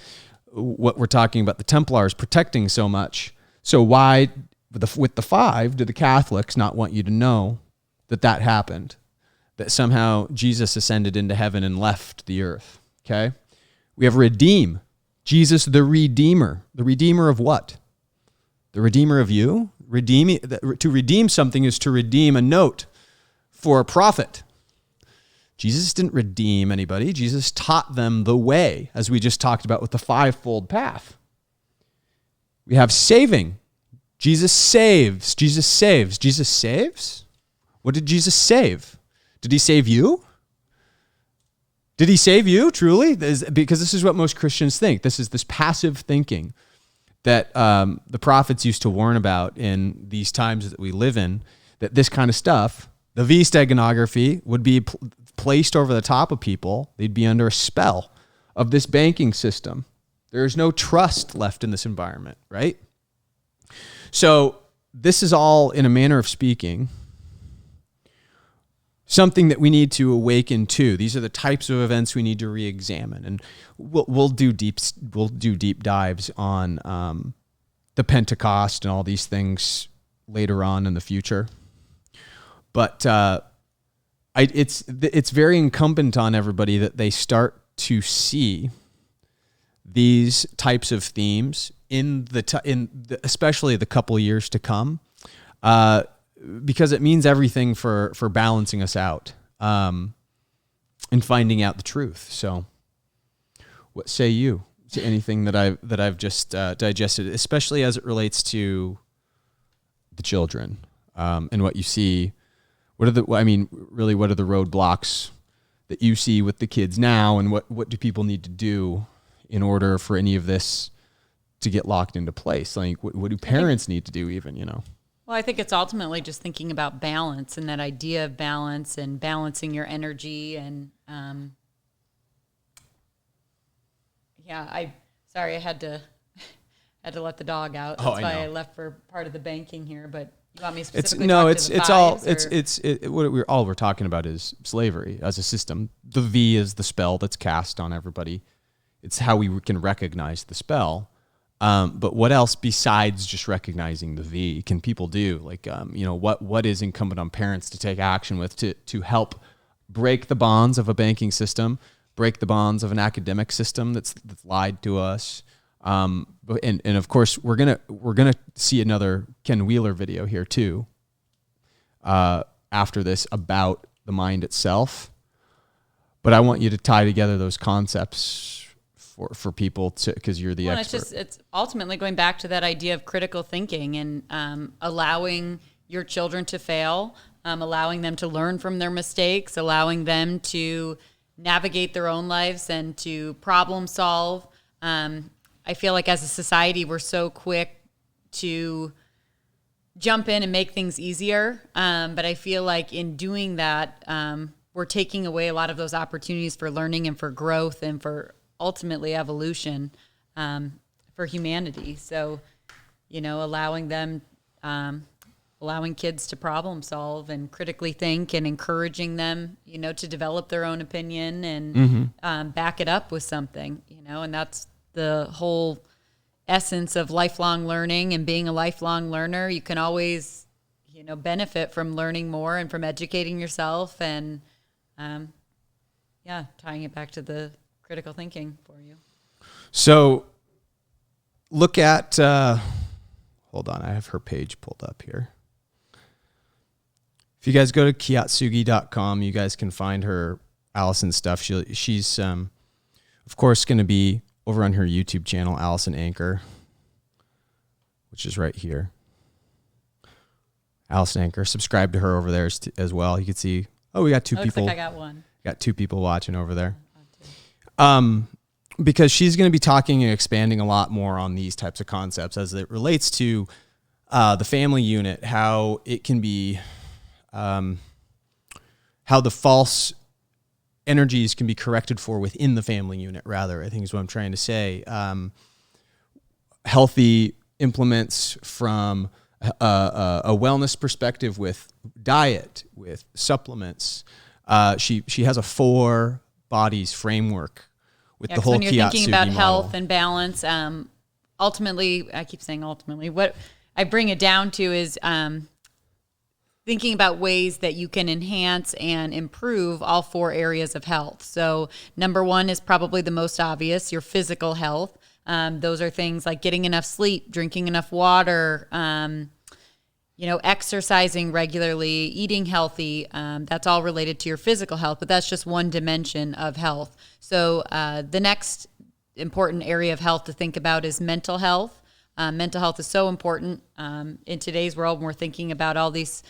Speaker 1: what we're talking about the Templars protecting so much. So why, with the five, do the Catholics not want you to know that happened? That somehow Jesus ascended into heaven and left the earth, okay? We have redeem. Jesus the Redeemer. The Redeemer of what? The Redeemer of you? To redeem something is to redeem a note for a profit. Jesus didn't redeem anybody. Jesus taught them the way, as we just talked about with the fivefold path. We have saving. Jesus saves. Jesus saves. Jesus saves? What did Jesus save? Did he save you? Did he save you, truly? Because this is what most Christians think. This is this passive thinking that the prophets used to warn about in these times that we live in, that this kind of stuff, the V steganography, would be placed over the top of people. They'd be under a spell of this banking system. There is no trust left in this environment, right? So this is all, in a manner of speaking, something that we need to awaken to. These are the types of events we need to re-examine, and we'll do deep dives on the Pentecost and all these things later on in the future. But it's very incumbent on everybody that they start to see these types of themes especially the couple years to come. Because it means everything for balancing us out and finding out the truth. So what say you? Is anything that I've just digested, especially as it relates to the children and what you see? What are the roadblocks that you see with the kids now, and what do people need to do in order for any of this to get locked into place? Like what do parents need to do even,
Speaker 2: Well, I think it's ultimately just thinking about balance and that idea of balance and balancing your energy. And I had to let the dog out. That's why I left for part of the banking here. But you want me specifically?
Speaker 1: All we're talking about is slavery as a system. The V is the spell that's cast on everybody. It's how we can recognize the spell. But what else besides just recognizing the V can people do? Like, what is incumbent on parents to take action with to help break the bonds of a banking system, break the bonds of an academic system that's lied to us. And of course we're gonna see another Ken Wheeler video here too, after this about the mind itself. But I want you to tie together those concepts for people because you're the expert.
Speaker 2: It's ultimately going back to that idea of critical thinking and allowing your children to fail, allowing them to learn from their mistakes, allowing them to navigate their own lives and to problem solve. I feel like as a society, we're so quick to jump in and make things easier. But I feel like in doing that, we're taking away a lot of those opportunities for learning and for growth and for ultimately evolution for humanity. So, allowing kids to problem solve and critically think and encouraging them, to develop their own opinion and back it up with something, and that's the whole essence of lifelong learning and being a lifelong learner. You can always, benefit from learning more and from educating yourself and, tying it back to the critical thinking for you.
Speaker 1: So look at, hold on, I have her page pulled up here. If you guys go to kiyotsugi.com, you guys can find her Allison's stuff. She's of course going to be over on her YouTube channel, Allison Anchor, which is right here. Allison Anchor. Subscribe to her over there as well. You can see. Oh, we got two people.
Speaker 2: Looks like I got one.
Speaker 1: Got two people watching over there. Because she's going to be talking and expanding a lot more on these types of concepts as it relates to the family unit, how it can be, how the false energies can be corrected for within the family unit, rather, I think is what I'm trying to say. Healthy implements from a wellness perspective with diet, with supplements. She has a 4 bodies framework with the whole
Speaker 2: when you're thinking about
Speaker 1: model.
Speaker 2: health and balance, ultimately, I keep saying ultimately, what I bring it down to is thinking about ways that you can enhance and improve all 4 areas of health. So number 1 is probably the most obvious, your physical health. Those are things like getting enough sleep, drinking enough water, exercising regularly, eating healthy. That's all related to your physical health, but that's just one dimension of health. So the next important area of health to think about is mental health. Mental health is so important in today's world when we're thinking about all these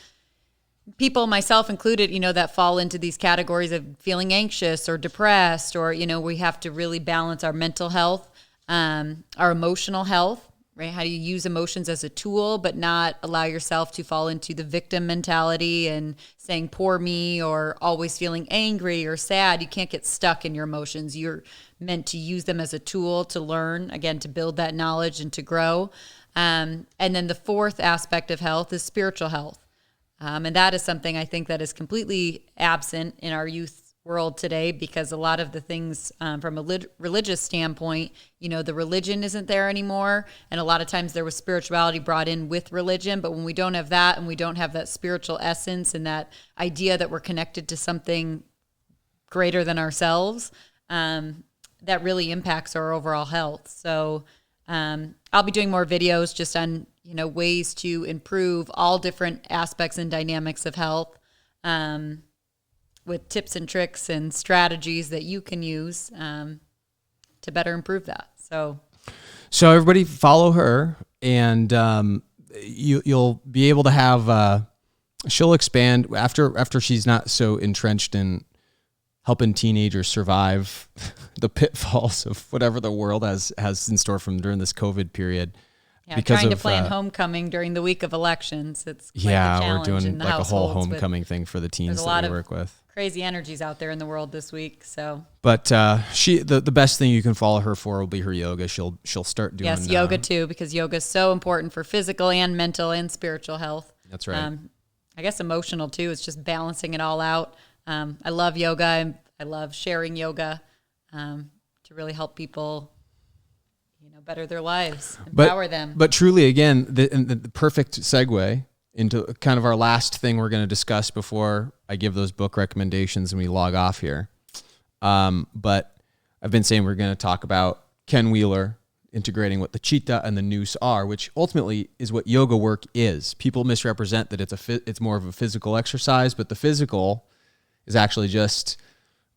Speaker 2: people, myself included, that fall into these categories of feeling anxious or depressed, or, we have to really balance our mental health, our emotional health. Right? How do you use emotions as a tool, but not allow yourself to fall into the victim mentality and saying, poor me, or always feeling angry or sad. You can't get stuck in your emotions. You're meant to use them as a tool to learn, again, to build that knowledge and to grow. And then the 4th aspect of health is spiritual health. And that is something I think that is completely absent in our youth world today, because a lot of the things from a religious standpoint, the religion isn't there anymore. And a lot of times there was spirituality brought in with religion. But when we don't have that, and we don't have that spiritual essence and that idea that we're connected to something greater than ourselves, that really impacts our overall health. So I'll be doing more videos just on, ways to improve all different aspects and dynamics of health, with tips and tricks and strategies that you can use to better improve that. So
Speaker 1: everybody follow her, and you'll be able to have. She'll expand after she's not so entrenched in helping teenagers survive the pitfalls of whatever the world has in store from during this COVID period.
Speaker 2: Yeah, trying to plan homecoming during the week of elections. It's quite a challenge.
Speaker 1: We're doing
Speaker 2: in the
Speaker 1: like a whole
Speaker 2: households
Speaker 1: homecoming thing for the teens that we work with.
Speaker 2: Crazy energies out there in the world this week. So,
Speaker 1: but the best thing you can follow her for will be her yoga. She'll start doing
Speaker 2: yoga too, because yoga is so important for physical and mental and spiritual health.
Speaker 1: That's right.
Speaker 2: I guess emotional too. It's just balancing it all out. I love yoga. I love sharing yoga to really help people, better their lives, empower them.
Speaker 1: But truly, again, the perfect segue into kind of our last thing we're going to discuss before I give those book recommendations and we log off here. But I've been saying we're going to talk about Ken Wheeler integrating what the chitta and the noose are, which ultimately is what yoga work is. People misrepresent that it's more of a physical exercise, but the physical is actually just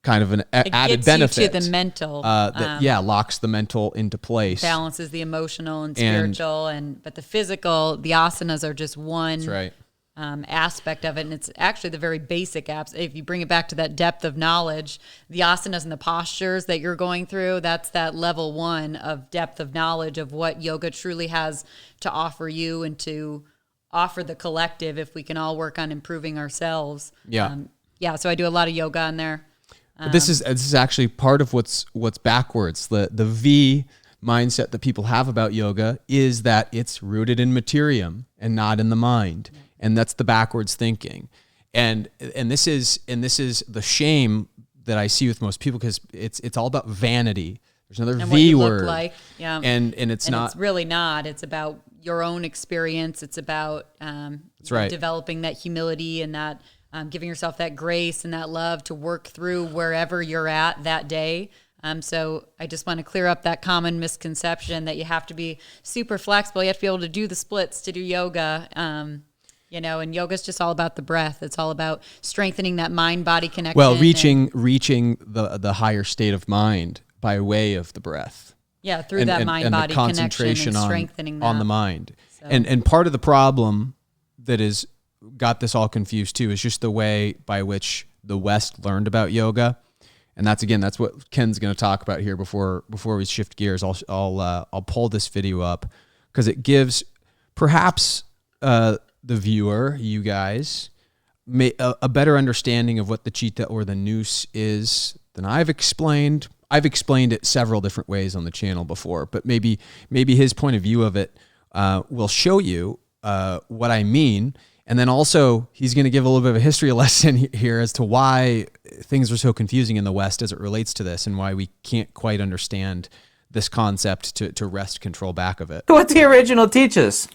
Speaker 1: kind of an added benefit.
Speaker 2: You to the mental.
Speaker 1: Locks the mental into place.
Speaker 2: Balances the emotional and spiritual, but the physical, the asanas are just one.
Speaker 1: That's right.
Speaker 2: Aspect of it, and it's actually the very basic apps. If you bring it back to that depth of knowledge, the asanas and the postures that you're going through, that's that level 1 of depth of knowledge of what yoga truly has to offer you and to offer the collective if we can all work on improving ourselves. So I do a lot of yoga on there.
Speaker 1: But this is actually part of what's backwards. The V mindset that people have about yoga is that it's rooted in materium and not in the mind. And that's the backwards thinking. And this is the shame that I see with most people, because it's all about vanity. There's another
Speaker 2: and
Speaker 1: V
Speaker 2: what you
Speaker 1: word.
Speaker 2: Look like. Yeah.
Speaker 1: And it's not.
Speaker 2: It's really not. It's about your own experience. It's about developing that humility and that giving yourself that grace and that love to work through wherever you're at that day. So I just want to clear up that common misconception that you have to be super flexible. You have to be able to do the splits to do yoga. And yoga is just all about the breath. It's all about strengthening that mind-body connection.
Speaker 1: Well, reaching the higher state of mind by way of the breath.
Speaker 2: Yeah, through that mind-body connection and strengthening that.
Speaker 1: On the mind. So. And part of the problem that is got this all confused too is just the way by which the West learned about yoga. And that's what Ken's going to talk about here before we shift gears. I'll pull this video up because it gives perhaps the viewer, you guys, a better understanding of what the chitta or the noose is than I've explained. I've explained it several different ways on the channel before, but maybe his point of view of it will show you what I mean. And then also he's going to give a little bit of a history lesson here as to why things are so confusing in the West as it relates to this and why we can't quite understand this concept to wrest control back of it.
Speaker 3: What the original teaches.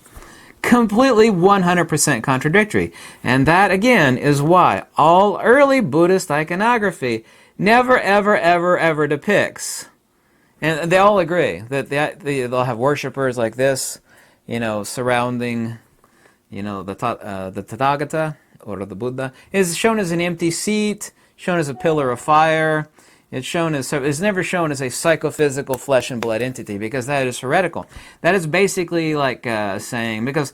Speaker 3: Completely 100% contradictory. And that, again, is why all early Buddhist iconography never, ever, ever, ever depicts. And they all agree that they'll have worshipers like this, surrounding, the Tathagata, or the Buddha, is shown as an empty seat, shown as a pillar of fire. It's never shown as a psychophysical flesh and blood entity, because that is heretical. That is basically like saying, because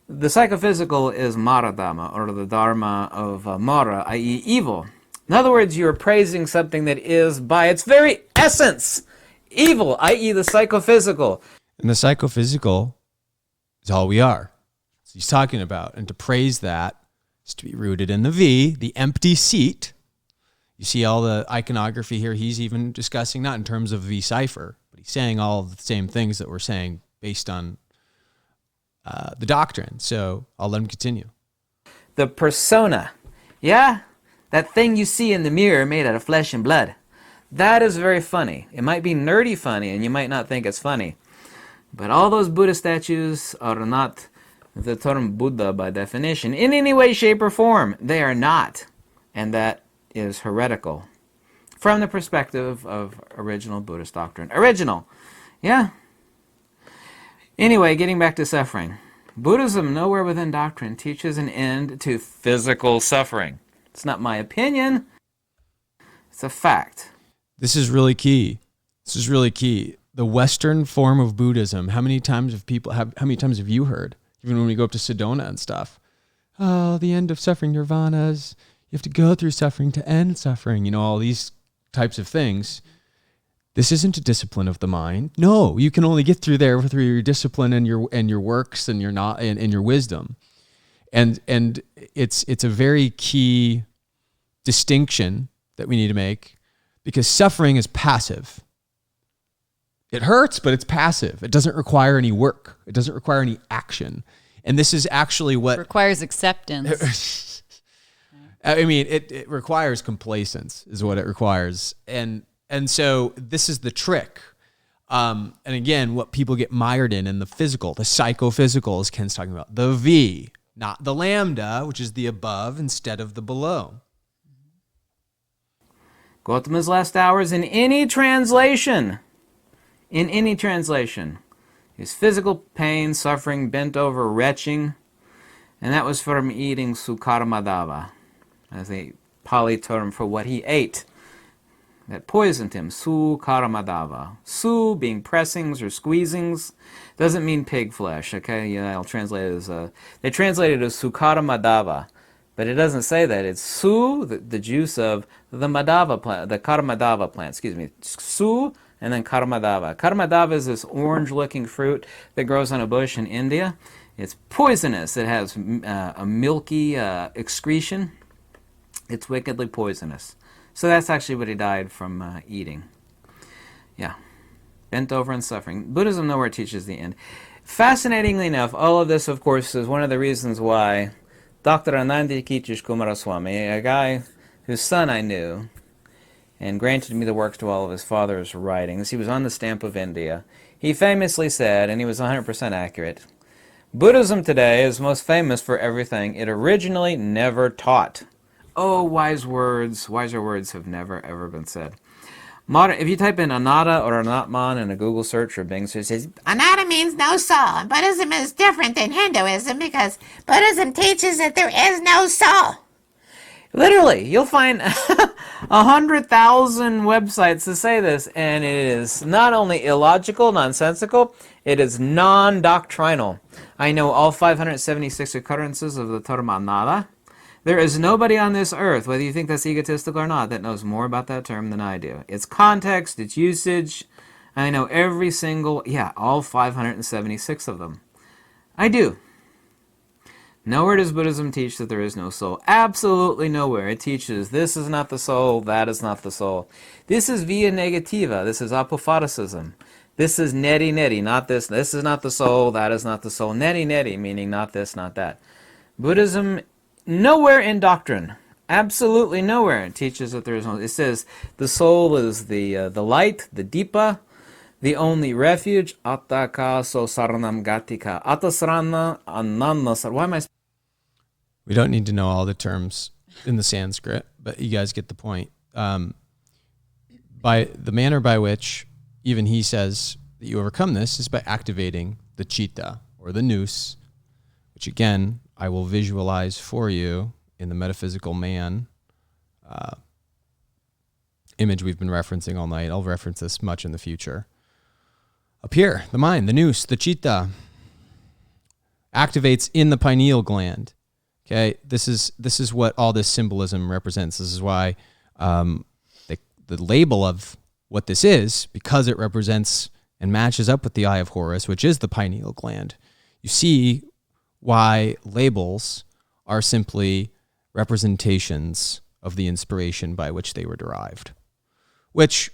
Speaker 3: the psychophysical is Maradharma, or the dharma of Mara, i.e. evil. In other words, you are praising something that is by its very essence evil, i.e. the psychophysical.
Speaker 1: And the psychophysical is all we are. So he's talking about, and to praise that is to be rooted in the V, the empty seat. You see all the iconography here he's even discussing, not in terms of V Cipher, but he's saying all of the same things that we're saying based on the doctrine. So I'll let him continue.
Speaker 3: The persona. Yeah? That thing you see in the mirror made out of flesh and blood. That is very funny. It might be nerdy funny, and you might not think it's funny. But all those Buddha statues are not the term Buddha by definition in any way, shape, or form. They are not. And that is heretical from the perspective of original Buddhist doctrine. Original. Yeah. Anyway, getting back to suffering. Buddhism, nowhere within doctrine, teaches an end to physical suffering. It's not my opinion. It's a fact.
Speaker 1: This is really key. The Western form of Buddhism, how many times have you heard, even when we go up to Sedona and stuff? Oh, the end of suffering, nirvanas. You have to go through suffering to end suffering. All these types of things. This isn't a discipline of the mind. No, you can only get through there through your discipline and your works and your wisdom. And it's a very key distinction that we need to make, because suffering is passive. It hurts, but it's passive. It doesn't require any work. It doesn't require any action. And this is actually what
Speaker 2: requires acceptance.
Speaker 1: I mean, it requires complacence is what it requires. And so this is the trick. And again, what people get mired in the physical, the psychophysical, as Ken's talking about, the V, not the lambda, which is the above instead of the below.
Speaker 3: Gautama's last hours in any translation, is physical pain, suffering, bent over, retching, and that was from eating sukarmadava, as a Pali term for what he ate that poisoned him. Sukarmadava. Su being pressings or squeezings doesn't mean pig flesh. Okay, yeah, I'll translate it as they translate it as sukarmadava, but it doesn't say that. It's su, the juice of the madava plant, the karamadava plant. Excuse me, su. And then karamadava. Karamadava is this orange-looking fruit that grows on a bush in India. It's poisonous. It has a milky excretion. It's wickedly poisonous. So that's actually what he died from eating. Yeah. Bent over and suffering. Buddhism nowhere teaches the end. Fascinatingly enough, all of this, of course, is one of the reasons why Dr. Anandi Kichish Kumaraswamy, a guy whose son I knew, and granted me the works to all of his father's writings. He was on the stamp of India. He famously said, and he was 100% accurate, Buddhism today is most famous for everything it originally never taught. Oh, wise words. Wiser words have never, ever been said. If you type in Anatta or Anatman in a Google search or Bing search, it says,
Speaker 4: Anatta means no soul, and Buddhism is different than Hinduism because Buddhism teaches that there is no soul.
Speaker 3: Literally, you'll find 100,000 websites to say this, and it is not only illogical, nonsensical, it is non-doctrinal. I know all 576 occurrences of the Tormanada. There is nobody on this earth, whether you think that's egotistical or not, that knows more about that term than I do. Its context, its usage, I know every single, all 576 of them. I do. Nowhere does Buddhism teach that there is no soul. Absolutely nowhere. It teaches this is not the soul, that is not the soul. This is via negativa. This is apophaticism. This is neti, not this. This is not the soul, that is not the soul. Neti, meaning not this, not that. Buddhism, nowhere in doctrine, absolutely nowhere, it teaches that there is no. It says the soul is the light, the dipa, the only refuge. Attaka so saranam gatika. Atasarana ananna. Why am I?
Speaker 1: We don't need to know all the terms in the Sanskrit, but you guys get the point. By the manner by which even he says that you overcome this is by activating the chitta or the nous, which again I will visualize for you in the metaphysical man image we've been referencing all night. I'll reference this much in the future. Up here, the mind, the nous, the chitta, activates in the pineal gland. Okay, this is what all this symbolism represents. This is why the label of what this is, because it represents and matches up with the Eye of Horus, which is the pineal gland. You see why labels are simply representations of the inspiration by which they were derived, which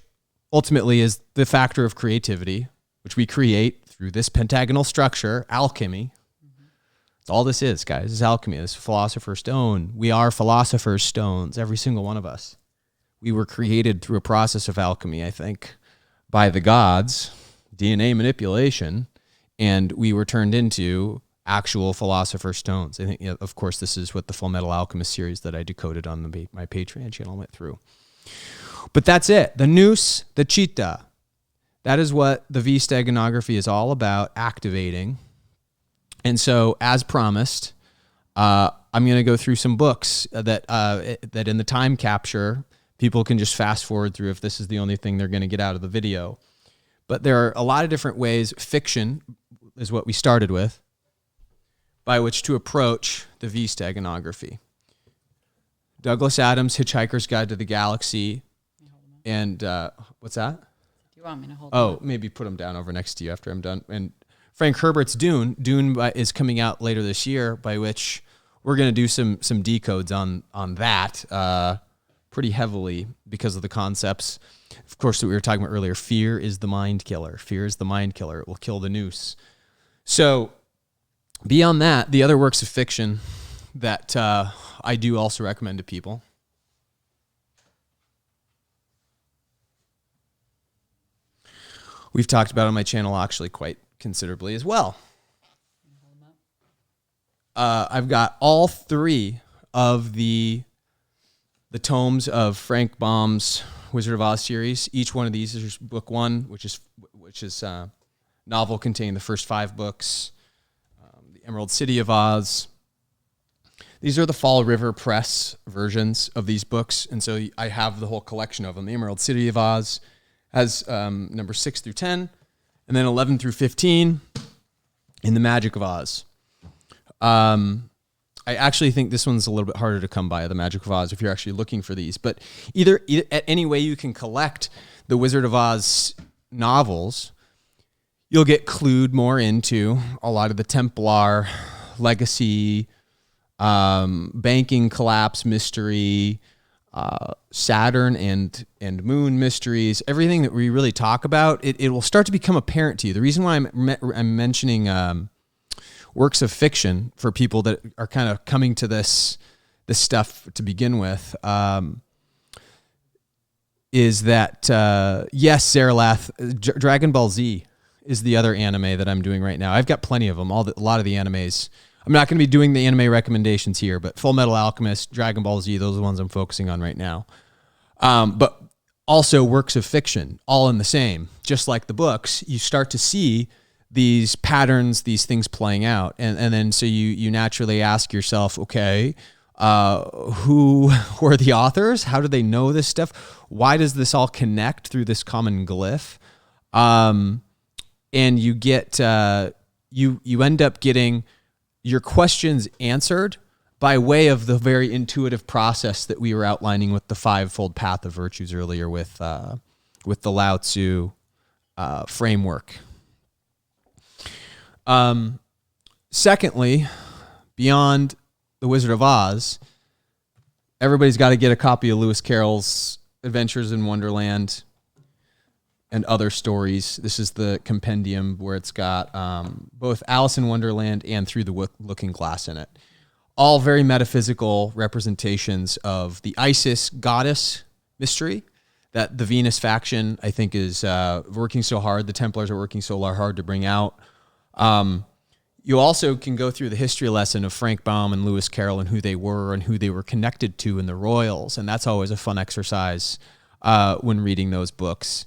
Speaker 1: ultimately is the factor of creativity, which we create through this pentagonal structure, alchemy. That's all this is, guys. This is alchemy. This is philosopher's stone. We are philosopher's stones, every single one of us. We were created through a process of alchemy, I think, by the gods, DNA manipulation, and we were turned into actual philosopher's stones. I think, of course, this is what the Full Metal Alchemist series that I decoded on my Patreon channel went through. But that's it. The nous, the chitta. That is what the V Steganography is all about, activating. And so, as promised, I'm going to go through some books that in the time capture, people can just fast forward through if this is the only thing they're going to get out of the video. But there are a lot of different ways, fiction is what we started with, by which to approach the V Steganography. Douglas Adams' Hitchhiker's Guide to the Galaxy. And what's that?
Speaker 2: Do you want me to hold
Speaker 1: Oh, maybe put them down over next to you after I'm done. And Frank Herbert's Dune. Dune is coming out later this year, by which we're going to do some decodes on that pretty heavily because of the concepts. Of course, that we were talking about earlier. Fear is the mind killer. Fear is the mind killer. It will kill the nous. So beyond that, the other works of fiction that I do also recommend to people. We've talked about on my channel actually quite considerably as well. I've got all three of the tomes of Frank Baum's Wizard of Oz series. Each one of these is book one, which is novel containing the first 5 books. The Emerald City of Oz. These are the Fall River Press versions of these books, and so I have the whole collection of them. The Emerald City of Oz has number 6 through 10, and then 11 through 15 in The Magic of Oz. I actually think this one's a little bit harder to come by, The Magic of Oz, if you're actually looking for these. But either at any way you can collect the Wizard of Oz novels, you'll get clued more into a lot of the Templar legacy, banking collapse mystery, Saturn and moon mysteries, everything that we really talk about, it will start to become apparent to you. The reason why I'm mentioning works of fiction for people that are kind of coming to this stuff to begin with is that yes, Zarelath, Dragon Ball Z is the other anime that I'm doing right now. I've got plenty of them. A lot of the animes. I'm not going to be doing the anime recommendations here, but Full Metal Alchemist, Dragon Ball Z, those are the ones I'm focusing on right now. But also works of fiction, all in the same. Just like the books, you start to see these patterns, these things playing out. And then so you naturally ask yourself, okay, Who were the authors? How do they know this stuff? Why does this all connect through this common glyph? And you get you end up getting your questions answered by way of the very intuitive process that we were outlining with the fivefold path of virtues earlier with the Lao Tzu framework. Secondly, beyond The Wizard of Oz, everybody's got to get a copy of Lewis Carroll's Adventures in Wonderland and Other Stories. This is the compendium where it's got both Alice in Wonderland and Through the Looking Glass in it. All very metaphysical representations of the Isis goddess mystery that the Venus faction, I think, is working so hard. The Templars are working so hard to bring out. You also can go through the history lesson of Frank Baum and Lewis Carroll and who they were connected to in the royals. And that's always a fun exercise when reading those books.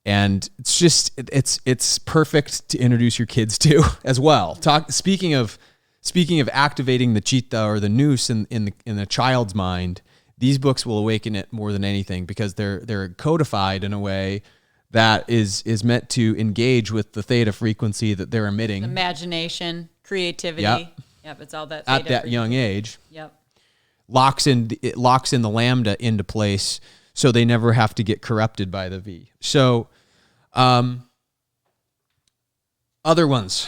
Speaker 1: And it's just, it's perfect to introduce your kids to as well. Speaking of activating the chitta or the nous in a child's mind, these books will awaken it more than anything because they're codified in a way that is meant to engage with the theta frequency that they're emitting.
Speaker 2: Imagination, creativity. Yep, it's all that theta
Speaker 1: at that
Speaker 2: frequency.
Speaker 1: young age.
Speaker 2: Yep.
Speaker 1: It locks in the lambda into place so they never have to get corrupted by the V. So other ones.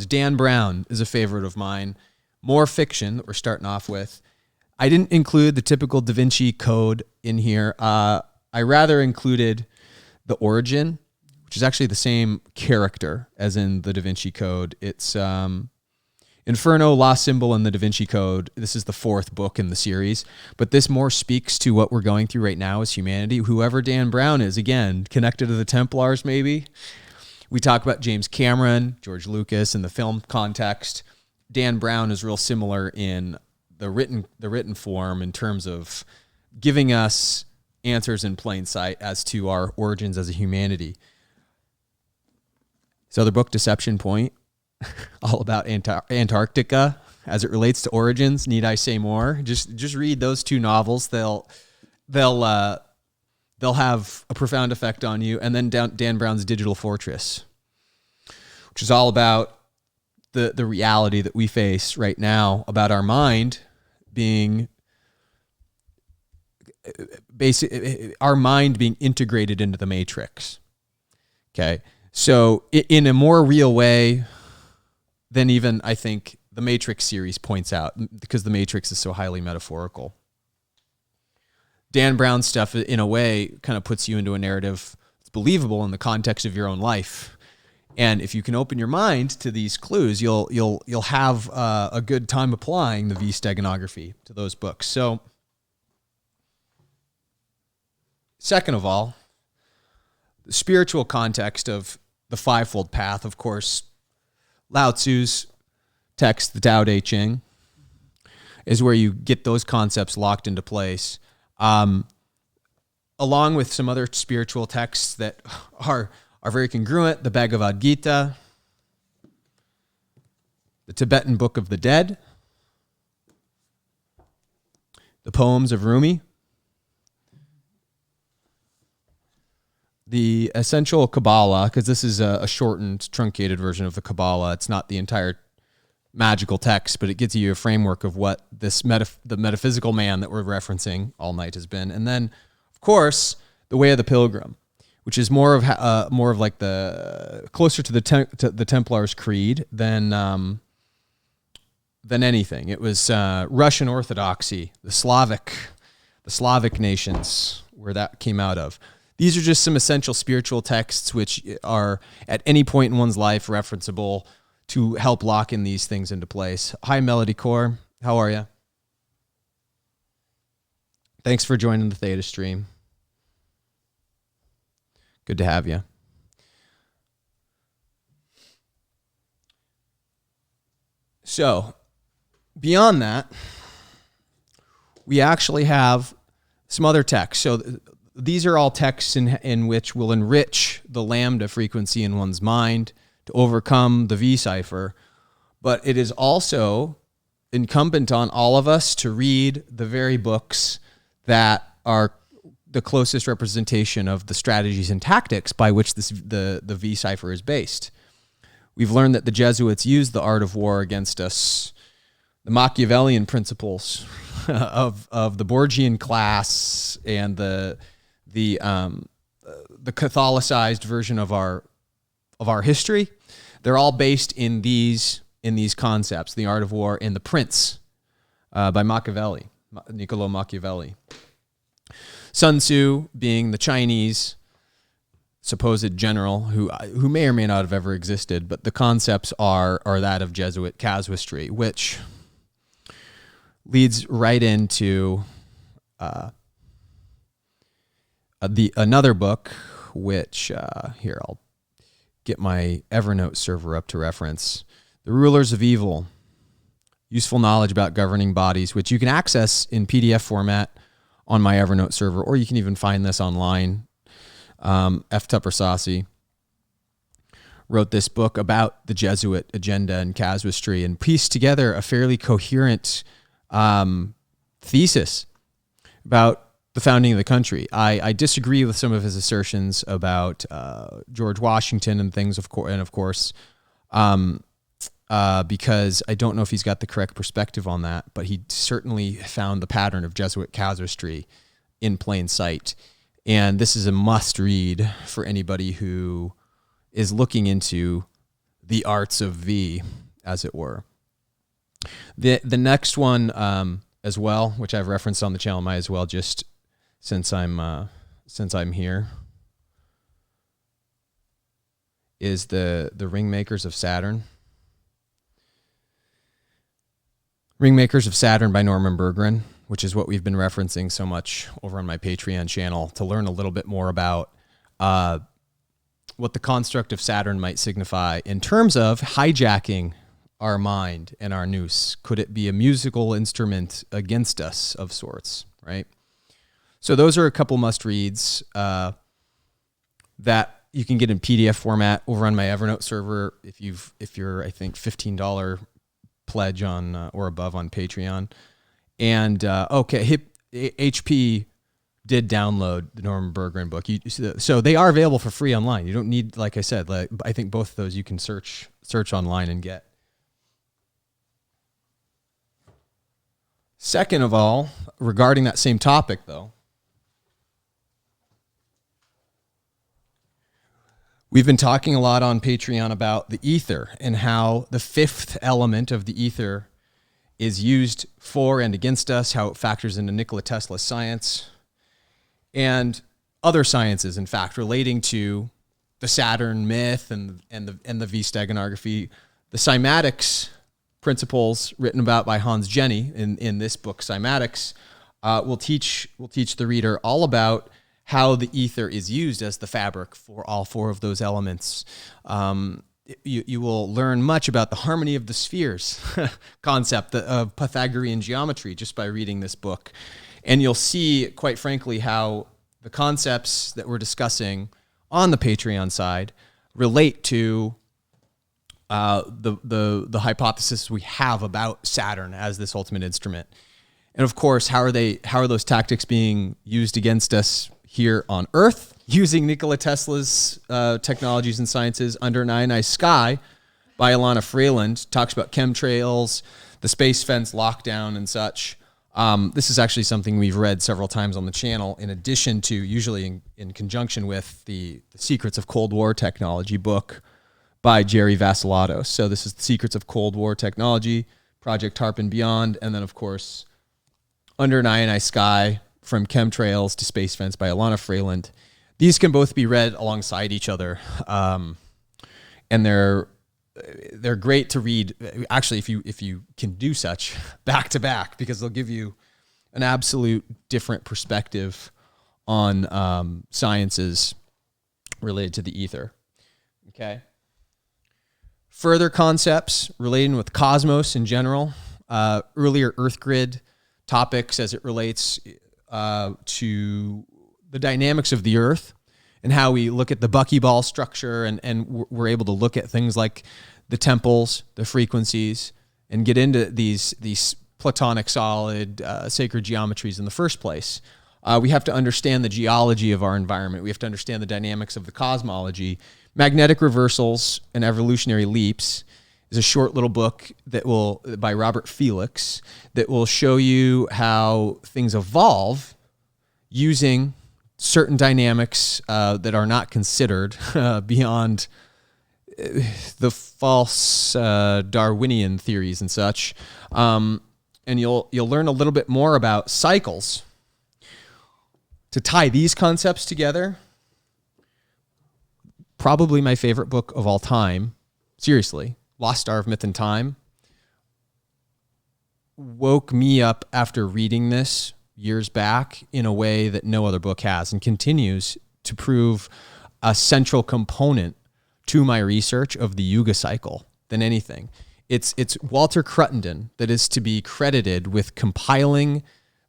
Speaker 1: Dan Brown is a favorite of mine. More fiction that we're starting off with. I didn't include the typical Da Vinci Code in here. I rather included The Origin, which is actually the same character as in the Da Vinci Code. It's Inferno, La Symbol, and the Da Vinci Code. This is the fourth book in the series, but this more speaks to what we're going through right now as humanity. Whoever Dan Brown is, again, connected to the Templars maybe. We talk about James Cameron, George Lucas in the film context. Dan Brown is real similar in the written form in terms of giving us answers in plain sight as to our origins as a humanity. His other book, Deception Point, all about Antarctica as it relates to origins. Need I say more? Just read those two novels. They'll have a profound effect on you. And then Dan Brown's Digital Fortress, which is all about the reality that we face right now about our mind being our mind being integrated into the matrix. Okay. So in a more real way than even I think the Matrix series points out, because the Matrix is so highly metaphorical. Dan Brown's stuff in a way kind of puts you into a narrative that's believable in the context of your own life. And if you can open your mind to these clues, you'll have a good time applying the V Steganography to those books. So, second of all, the spiritual context of the fivefold path, of course, Lao Tzu's text, the Tao Te Ching, is where you get those concepts locked into place, along with some other spiritual texts that are very congruent. The Bhagavad Gita, the Tibetan Book of the Dead, the poems of Rumi, the essential Kabbalah, because this is a shortened, truncated version of the Kabbalah. It's not the entire magical text, but it gives you a framework of what this the metaphysical man that we're referencing all night has been. And then, of course, the Way of the Pilgrim, which is more of like the closer to the Templars' creed than anything. It was Russian Orthodoxy, the Slavic nations, where that came out of. These are just some essential spiritual texts which are at any point in one's life referenceable to help lock in these things into place. Hi, Melody Core. How are you? Thanks for joining the Theta stream. Good to have you. So, beyond that, we actually have some other texts. So these are all texts in which will enrich the lambda frequency in one's mind to overcome the V cipher. But it is also incumbent on all of us to read the very books that are the closest representation of the strategies and tactics by which the V Cipher is based. We've learned that the Jesuits used the art of war against us, the Machiavellian principles of the Borgian class and the Catholicized version of our history. They're all based in these concepts: the art of war and the Prince by Machiavelli, Niccolo Machiavelli. Sun Tzu being the Chinese supposed general who may or may not have ever existed, but the concepts are that of Jesuit casuistry, which leads right into another book, which here I'll get my Evernote server up to reference. The Rulers of Evil, Useful Knowledge about Governing Bodies, which you can access in PDF format on my Evernote server, or you can even find this online. F. Tupper Sassi wrote this book about the Jesuit agenda and casuistry and pieced together a fairly coherent thesis about the founding of the country. I disagree with some of his assertions about George Washington and things, of course, because I don't know if he's got the correct perspective on that, but he certainly found the pattern of Jesuit casuistry in plain sight. And this is a must read for anybody who is looking into the arts of V, as it were. The next one as well, which I've referenced on the channel, might as well just since I'm here, is the Ringmakers of Saturn. Ringmakers of Saturn by Norman Berggren, which is what we've been referencing so much over on my Patreon channel to learn a little bit more about what the construct of Saturn might signify in terms of hijacking our mind and our nous. Could it be a musical instrument against us of sorts, right? So those are a couple must-reads that you can get in PDF format over on my Evernote server if you're I think $15 pledge on or above on Patreon. And HP did download the Norman Berggren book. So they are available for free online. You don't need, like I said, I think both of those you can search online and get. Second of all, regarding that same topic though, we've been talking a lot on Patreon about the ether and how the fifth element of the ether is used for and against us, how it factors into Nikola Tesla's science and other sciences, in fact, relating to the Saturn myth and the V Steganography. The cymatics principles written about by Hans Jenny in this book, Cymatics, will teach the reader all about how the ether is used as the fabric for all four of those elements. You will learn much about the harmony of the spheres concept of Pythagorean geometry just by reading this book. And you'll see, quite frankly, how the concepts that we're discussing on the Patreon side relate to the hypothesis we have about Saturn as this ultimate instrument. And of course, how are those tactics being used against us here on Earth, using Nikola Tesla's technologies and sciences? Under an Ionized Sky by Alana Freeland talks about chemtrails, the space fence lockdown and such. This is actually something we've read several times on the channel, in addition to usually in conjunction with the Secrets of Cold War Technology book by Jerry Vassilatos. So this is the Secrets of Cold War Technology, Project HARP and Beyond, and then of course Under an Ionized Sky, From Chemtrails to Space Fence by Alana Freeland. These can both be read alongside each other, and they're great to read. Actually, if you can do such back to back, because they'll give you an absolute different perspective on sciences related to the ether. Okay. Further concepts relating with cosmos in general, earlier Earth grid topics as it relates to the dynamics of the Earth and how we look at the buckyball structure, and we're able to look at things like the temples, the frequencies, and get into these Platonic solid sacred geometries in the first place. We have to understand the geology of our environment. We have to understand the dynamics of the cosmology. Magnetic Reversals and Evolutionary Leaps is a short little book by Robert Felix that will show you how things evolve using certain dynamics that are not considered beyond the false Darwinian theories and such. And you'll learn a little bit more about cycles. To tie these concepts together, probably my favorite book of all time, seriously, Lost Star of Myth and Time, woke me up after reading this years back in a way that no other book has, and continues to prove a central component to my research of the Yuga cycle than anything. It's Walter Cruttenden that is to be credited with compiling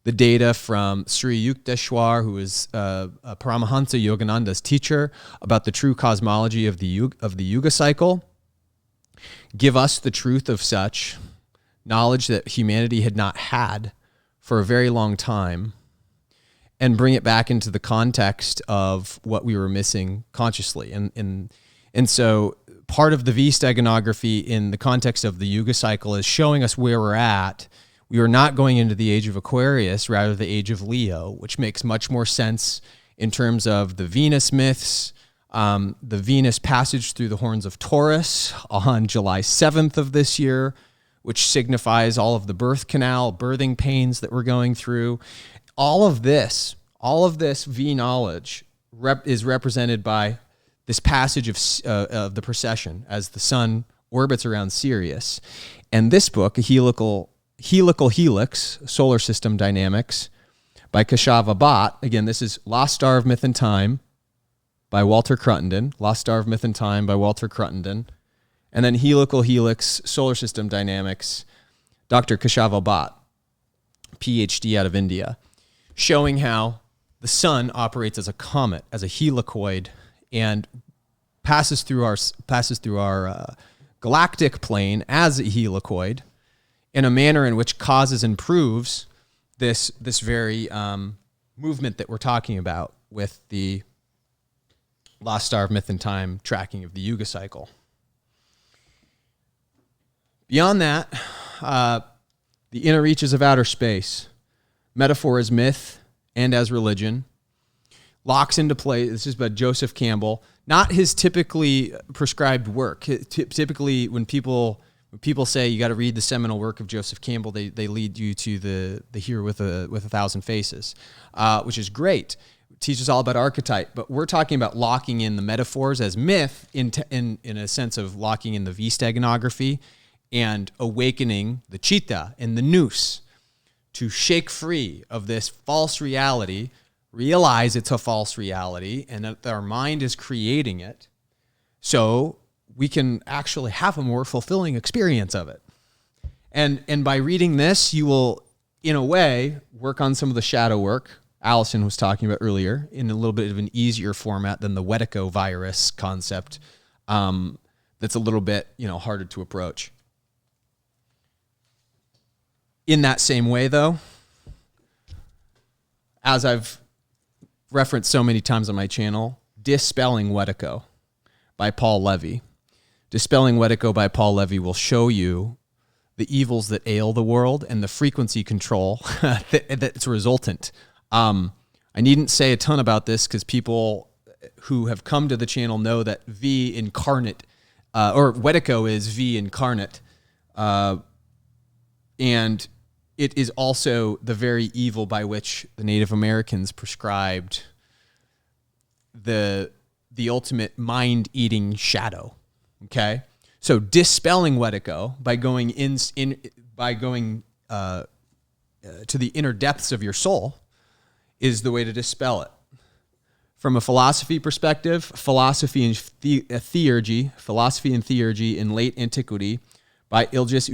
Speaker 1: the data from Sri Yukteswar, who is Paramahansa Yogananda's teacher, about the true cosmology of the Yuga cycle. Give us the truth of such knowledge that humanity had not had for a very long time, and bring it back into the context of what we were missing consciously. And so part of the V steganography in the context of the Yuga cycle is showing us where we're at. We are not going into the age of Aquarius, rather the age of Leo, which makes much more sense in terms of the Venus myths, the Venus passage through the horns of Taurus on July 7th of this year, which signifies all of the birth canal, birthing pains that we're going through. All of this V knowledge is represented by this passage of the precession as the sun orbits around Sirius. And this book, A Helical Helix, Solar System Dynamics, by Kashava Bhatt. Again, this is Lost Star of Myth and Time by Walter Cruttenden. Lost Star of Myth and Time by Walter Cruttenden. And then Helical Helix, Solar System Dynamics, Dr. Kashava Bhatt, PhD out of India, showing how the sun operates as a comet, as a helicoid, and passes through our galactic plane as a helicoid in a manner in which causes and proves this very movement that we're talking about with the Lost Star of Myth and Time tracking of the Yuga cycle. Beyond that, the inner reaches of outer space, metaphor as myth and as religion, locks into play. This is by Joseph Campbell, not his typically prescribed work. Typically, when people say you got to read the seminal work of Joseph Campbell, they lead you to the Hero with a Thousand Faces, which is great. It teaches all about archetype, but we're talking about locking in the metaphors as myth in a sense of locking in the V steganography and awakening the Chitta and the Nous to shake free of this false reality, realize it's a false reality and that our mind is creating it, so we can actually have a more fulfilling experience of it. And by reading this, you will, in a way, work on some of the shadow work Allison was talking about earlier in a little bit of an easier format than the Wetico virus concept. That's a little bit, harder to approach. In that same way, though, as I've referenced so many times on my channel, Dispelling Wetico by Paul Levy. Dispelling Wetico by Paul Levy will show you the evils that ail the world and the frequency control that's resultant. I needn't say a ton about this because people who have come to the channel know that V incarnate, or Wetico is V incarnate, and it is also the very evil by which the Native Americans prescribed the ultimate mind-eating shadow. Okay, so dispelling Wetico by going to the inner depths of your soul is the way to dispel it. From a philosophy perspective, philosophy and theurgy in late antiquity by Ilgis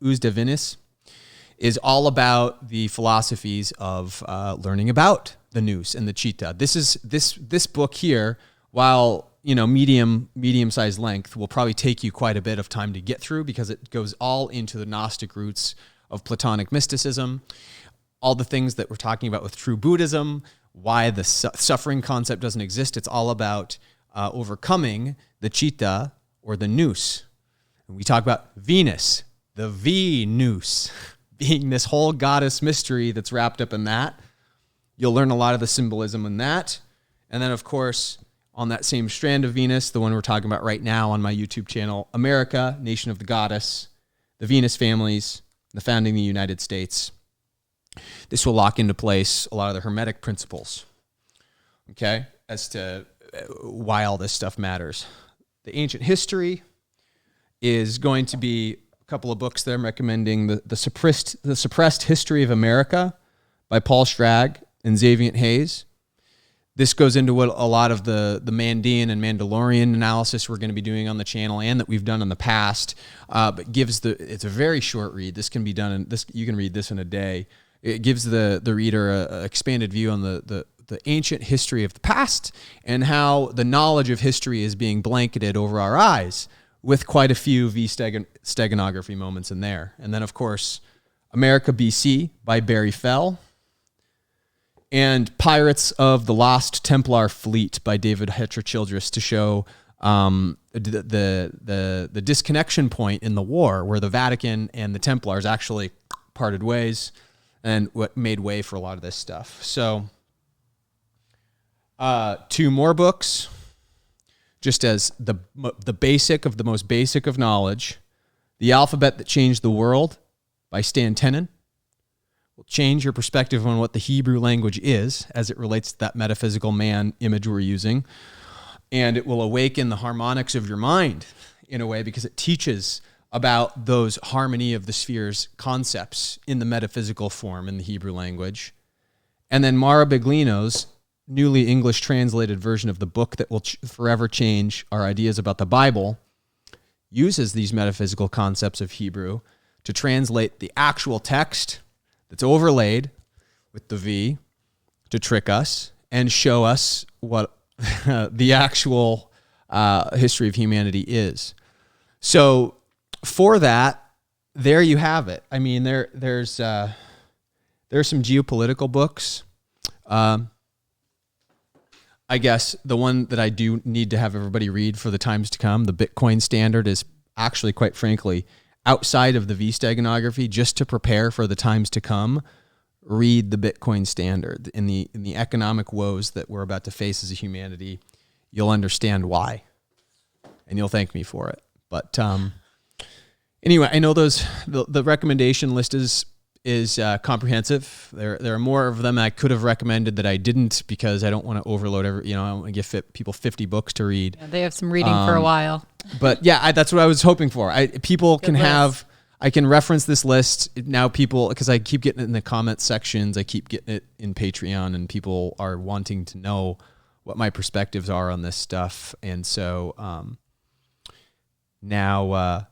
Speaker 1: Uzdevinis is all about the philosophies of learning about the Nous and the Chitta. This book here, while medium-sized length will probably take you quite a bit of time to get through because it goes all into the Gnostic roots of Platonic mysticism, all the things that we're talking about with true Buddhism, why the suffering concept doesn't exist. It's all about overcoming the chitta or the nous. And we talk about Venus, the Venus, being this whole goddess mystery that's wrapped up in that. You'll learn a lot of the symbolism in that. And then, of course, on that same strand of Venus, the one we're talking about right now on my YouTube channel, America, Nation of the Goddess, the Venus families, the founding of the United States. This will lock into place a lot of the Hermetic principles, okay, as to why all this stuff matters. The ancient history is going to be a couple of books that I'm recommending. The Suppressed History of America by Paul Strag and Xavier Hayes. This goes into what a lot of the Mandean and Mandalorian analysis we're going to be doing on the channel and that we've done in the past, but it's a very short read. This can be done you can read this in a day. It gives the reader an expanded view on the ancient history of the past and how the knowledge of history is being blanketed over our eyes with quite a few steganography moments in there. And then, of course, America BC by Barry Fell, and Pirates of the Lost Templar Fleet by David Hetra Childress to show the disconnection point in the war where the Vatican and the Templars actually parted ways and what made way for a lot of this stuff. So 2 more books, just as the basic of the most basic of knowledge. The Alphabet That Changed the World by Stan Tenen will change your perspective on what the Hebrew language is as it relates to that metaphysical man image we're using. And it will awaken the harmonics of your mind in a way because it teaches about those harmony of the spheres concepts in the metaphysical form in the Hebrew language. And then Mara Beglino's newly English translated version of the book that will forever change our ideas about the Bible uses these metaphysical concepts of Hebrew to translate the actual text that's overlaid with the V to trick us and show us what the actual history of humanity is. So for that, there you have it. I mean, there's some geopolitical books. I guess the one that I do need to have everybody read for the times to come, the Bitcoin Standard, is actually, quite frankly, outside of the V-Steganography, just to prepare for the times to come. Read the Bitcoin Standard. In the economic woes that we're about to face as a humanity, you'll understand why, and you'll thank me for it. But anyway, I know the recommendation list is comprehensive. There are more of them I could have recommended that I didn't because I don't want to overload I don't want to give people 50 books to read.
Speaker 2: Yeah, they have some reading for a while.
Speaker 1: But yeah, that's what I was hoping for. People can have. I can reference this list now. People, because I keep getting it in the comment sections, I keep getting it in Patreon, and people are wanting to know what my perspectives are on this stuff, and so now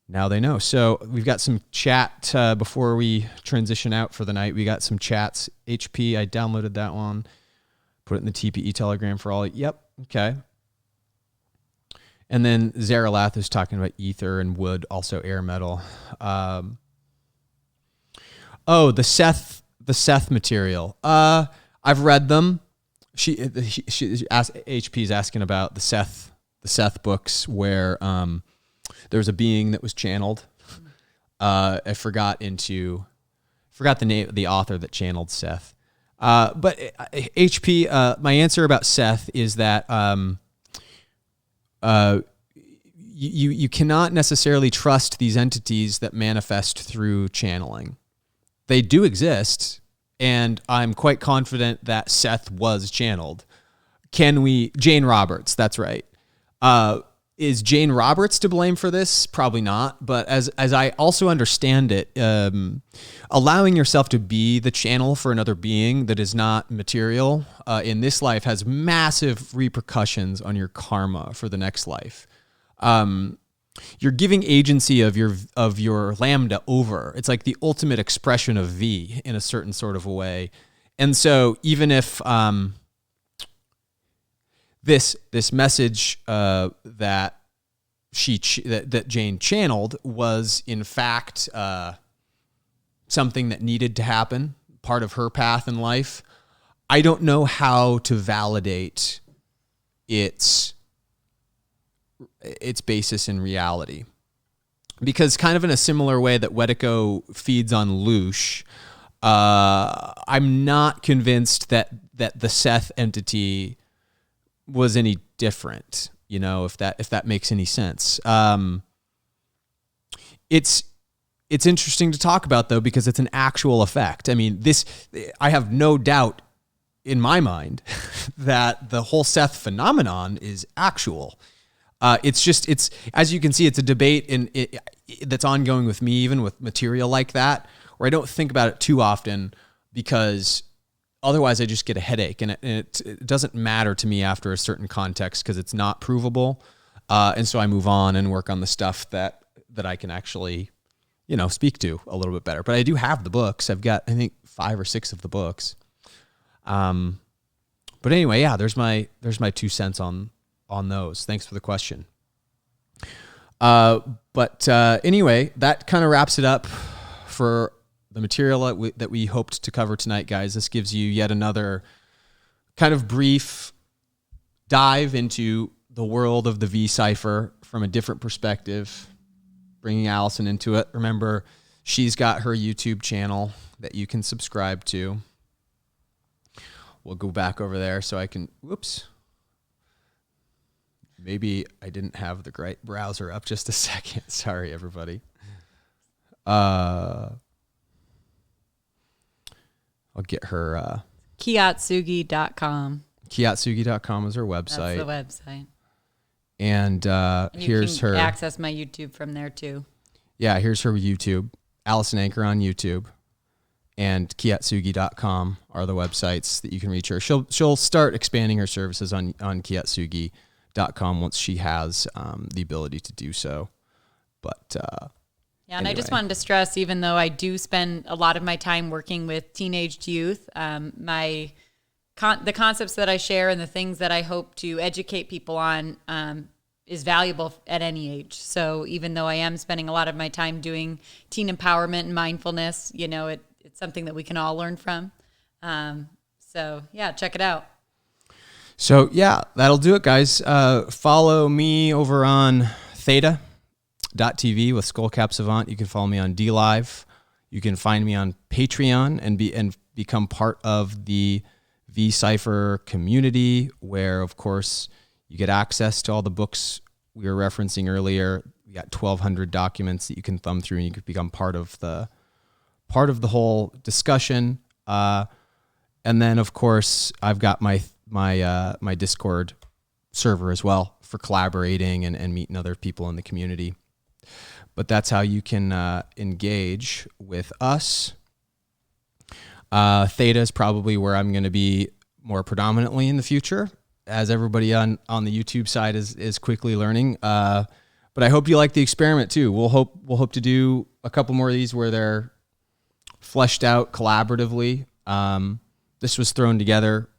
Speaker 1: they know. So we've got some chat before we transition out for the night. We got some chats. HP, I downloaded that one, put it in the TPE Telegram for all. Yep, okay. And then Zaralath is talking about ether and wood, also air metal. The Seth material. I've read them. HP is asking about the Seth books where there's a being that was channeled. I forgot the name of the author that channeled Seth. But HP, my answer about Seth is that you cannot necessarily trust these entities that manifest through channeling. They do exist, and I'm quite confident that Seth was channeled. Jane Roberts, that's right. Is Jane Roberts to blame for this? Probably not. But as I also understand it, allowing yourself to be the channel for another being that is not material in this life has massive repercussions on your karma for the next life. You're giving agency of your lambda over. It's like the ultimate expression of V in a certain sort of a way. And so even if this message that that Jane channeled was in fact something that needed to happen, part of her path in life. I don't know how to validate its basis in reality, because kind of in a similar way that Wetiko feeds on Loosh, I'm not convinced that the Seth entity was any different. You know, if that makes any sense. It's interesting to talk about though, because it's an actual effect. I mean, I have no doubt in my mind that the whole Seth phenomenon is actual. It's as you can see, it's a debate that's ongoing with me, even with material like that, where I don't think about it too often, because otherwise I just get a headache, and it doesn't matter to me after a certain context because it's not provable. And so I move on and work on the stuff that I can actually, speak to a little bit better. But I do have the books. I've got, I think, 5 or 6 of the books. But anyway, yeah, there's my 2 cents on those. Thanks for the question. But anyway, that kind of wraps it up for the material that we hoped to cover tonight, guys. This gives you yet another kind of brief dive into the world of the V Cipher from a different perspective, bringing Allison into it. Remember, she's got her YouTube channel that you can subscribe to. We'll go back over there so I can, whoops. Maybe I didn't have the right browser up. Just a second. Sorry, everybody. I'll get her.
Speaker 2: Kiatsugi.com.
Speaker 1: Kiatsugi.com is her website.
Speaker 2: That's the website.
Speaker 1: And here's her.
Speaker 2: Access my YouTube from there too.
Speaker 1: Yeah, here's her YouTube. Allison Anchor on YouTube. And Kiatsugi.com are the websites that you can reach her. She'll start expanding her services on Kiatsugi.com once she has the ability to do so. But
Speaker 2: yeah, and anyway. I just wanted to stress, even though I do spend a lot of my time working with teenaged youth, the concepts that I share and the things that I hope to educate people on is valuable at any age. So even though I am spending a lot of my time doing teen empowerment and mindfulness, it's something that we can all learn from. So yeah, check it out.
Speaker 1: So yeah, that'll do it, guys. Follow me over on Theta.tv with Skullcap Savant. You can follow me on DLive. You can find me on Patreon and become part of the V Cipher community, where of course you get access to all the books we were referencing earlier. We got 1,200 documents that you can thumb through, and you can become part of the whole discussion. And then of course I've got my Discord server as well for collaborating and meeting other people in the community. But that's how you can engage with us. Theta is probably where I'm going to be more predominantly in the future, as everybody on the YouTube side is quickly learning. But I hope you like the experiment too. We'll hope to do a couple more of these where they're fleshed out collaboratively. This was thrown together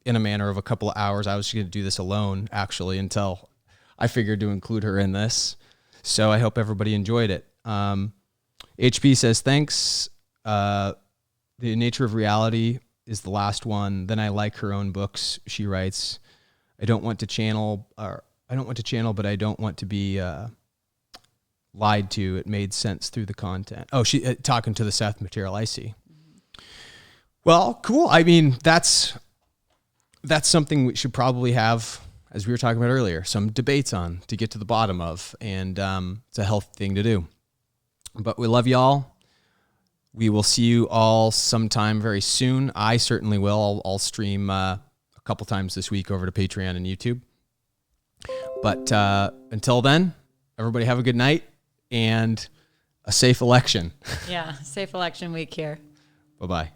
Speaker 1: in a manner of a couple of hours. I was going to do this alone, actually, until I figured to include her in this. So I hope everybody enjoyed it. HP says, thanks. The Nature of Reality is the last one. Then I like her own books. She writes, I don't want to channel, but I don't want to be lied to. It made sense through the content. Oh, she talking to the Seth material. I see. Well, cool. I mean, that's something we should probably have, as we were talking about earlier, some debates on to get to the bottom of, and it's a healthy thing to do. But we love y'all. We will see you all sometime very soon. I certainly will. I'll stream a couple times this week over to Patreon and YouTube. But until then, everybody have a good night and a safe election.
Speaker 2: Yeah, safe election week here.
Speaker 1: Bye-bye.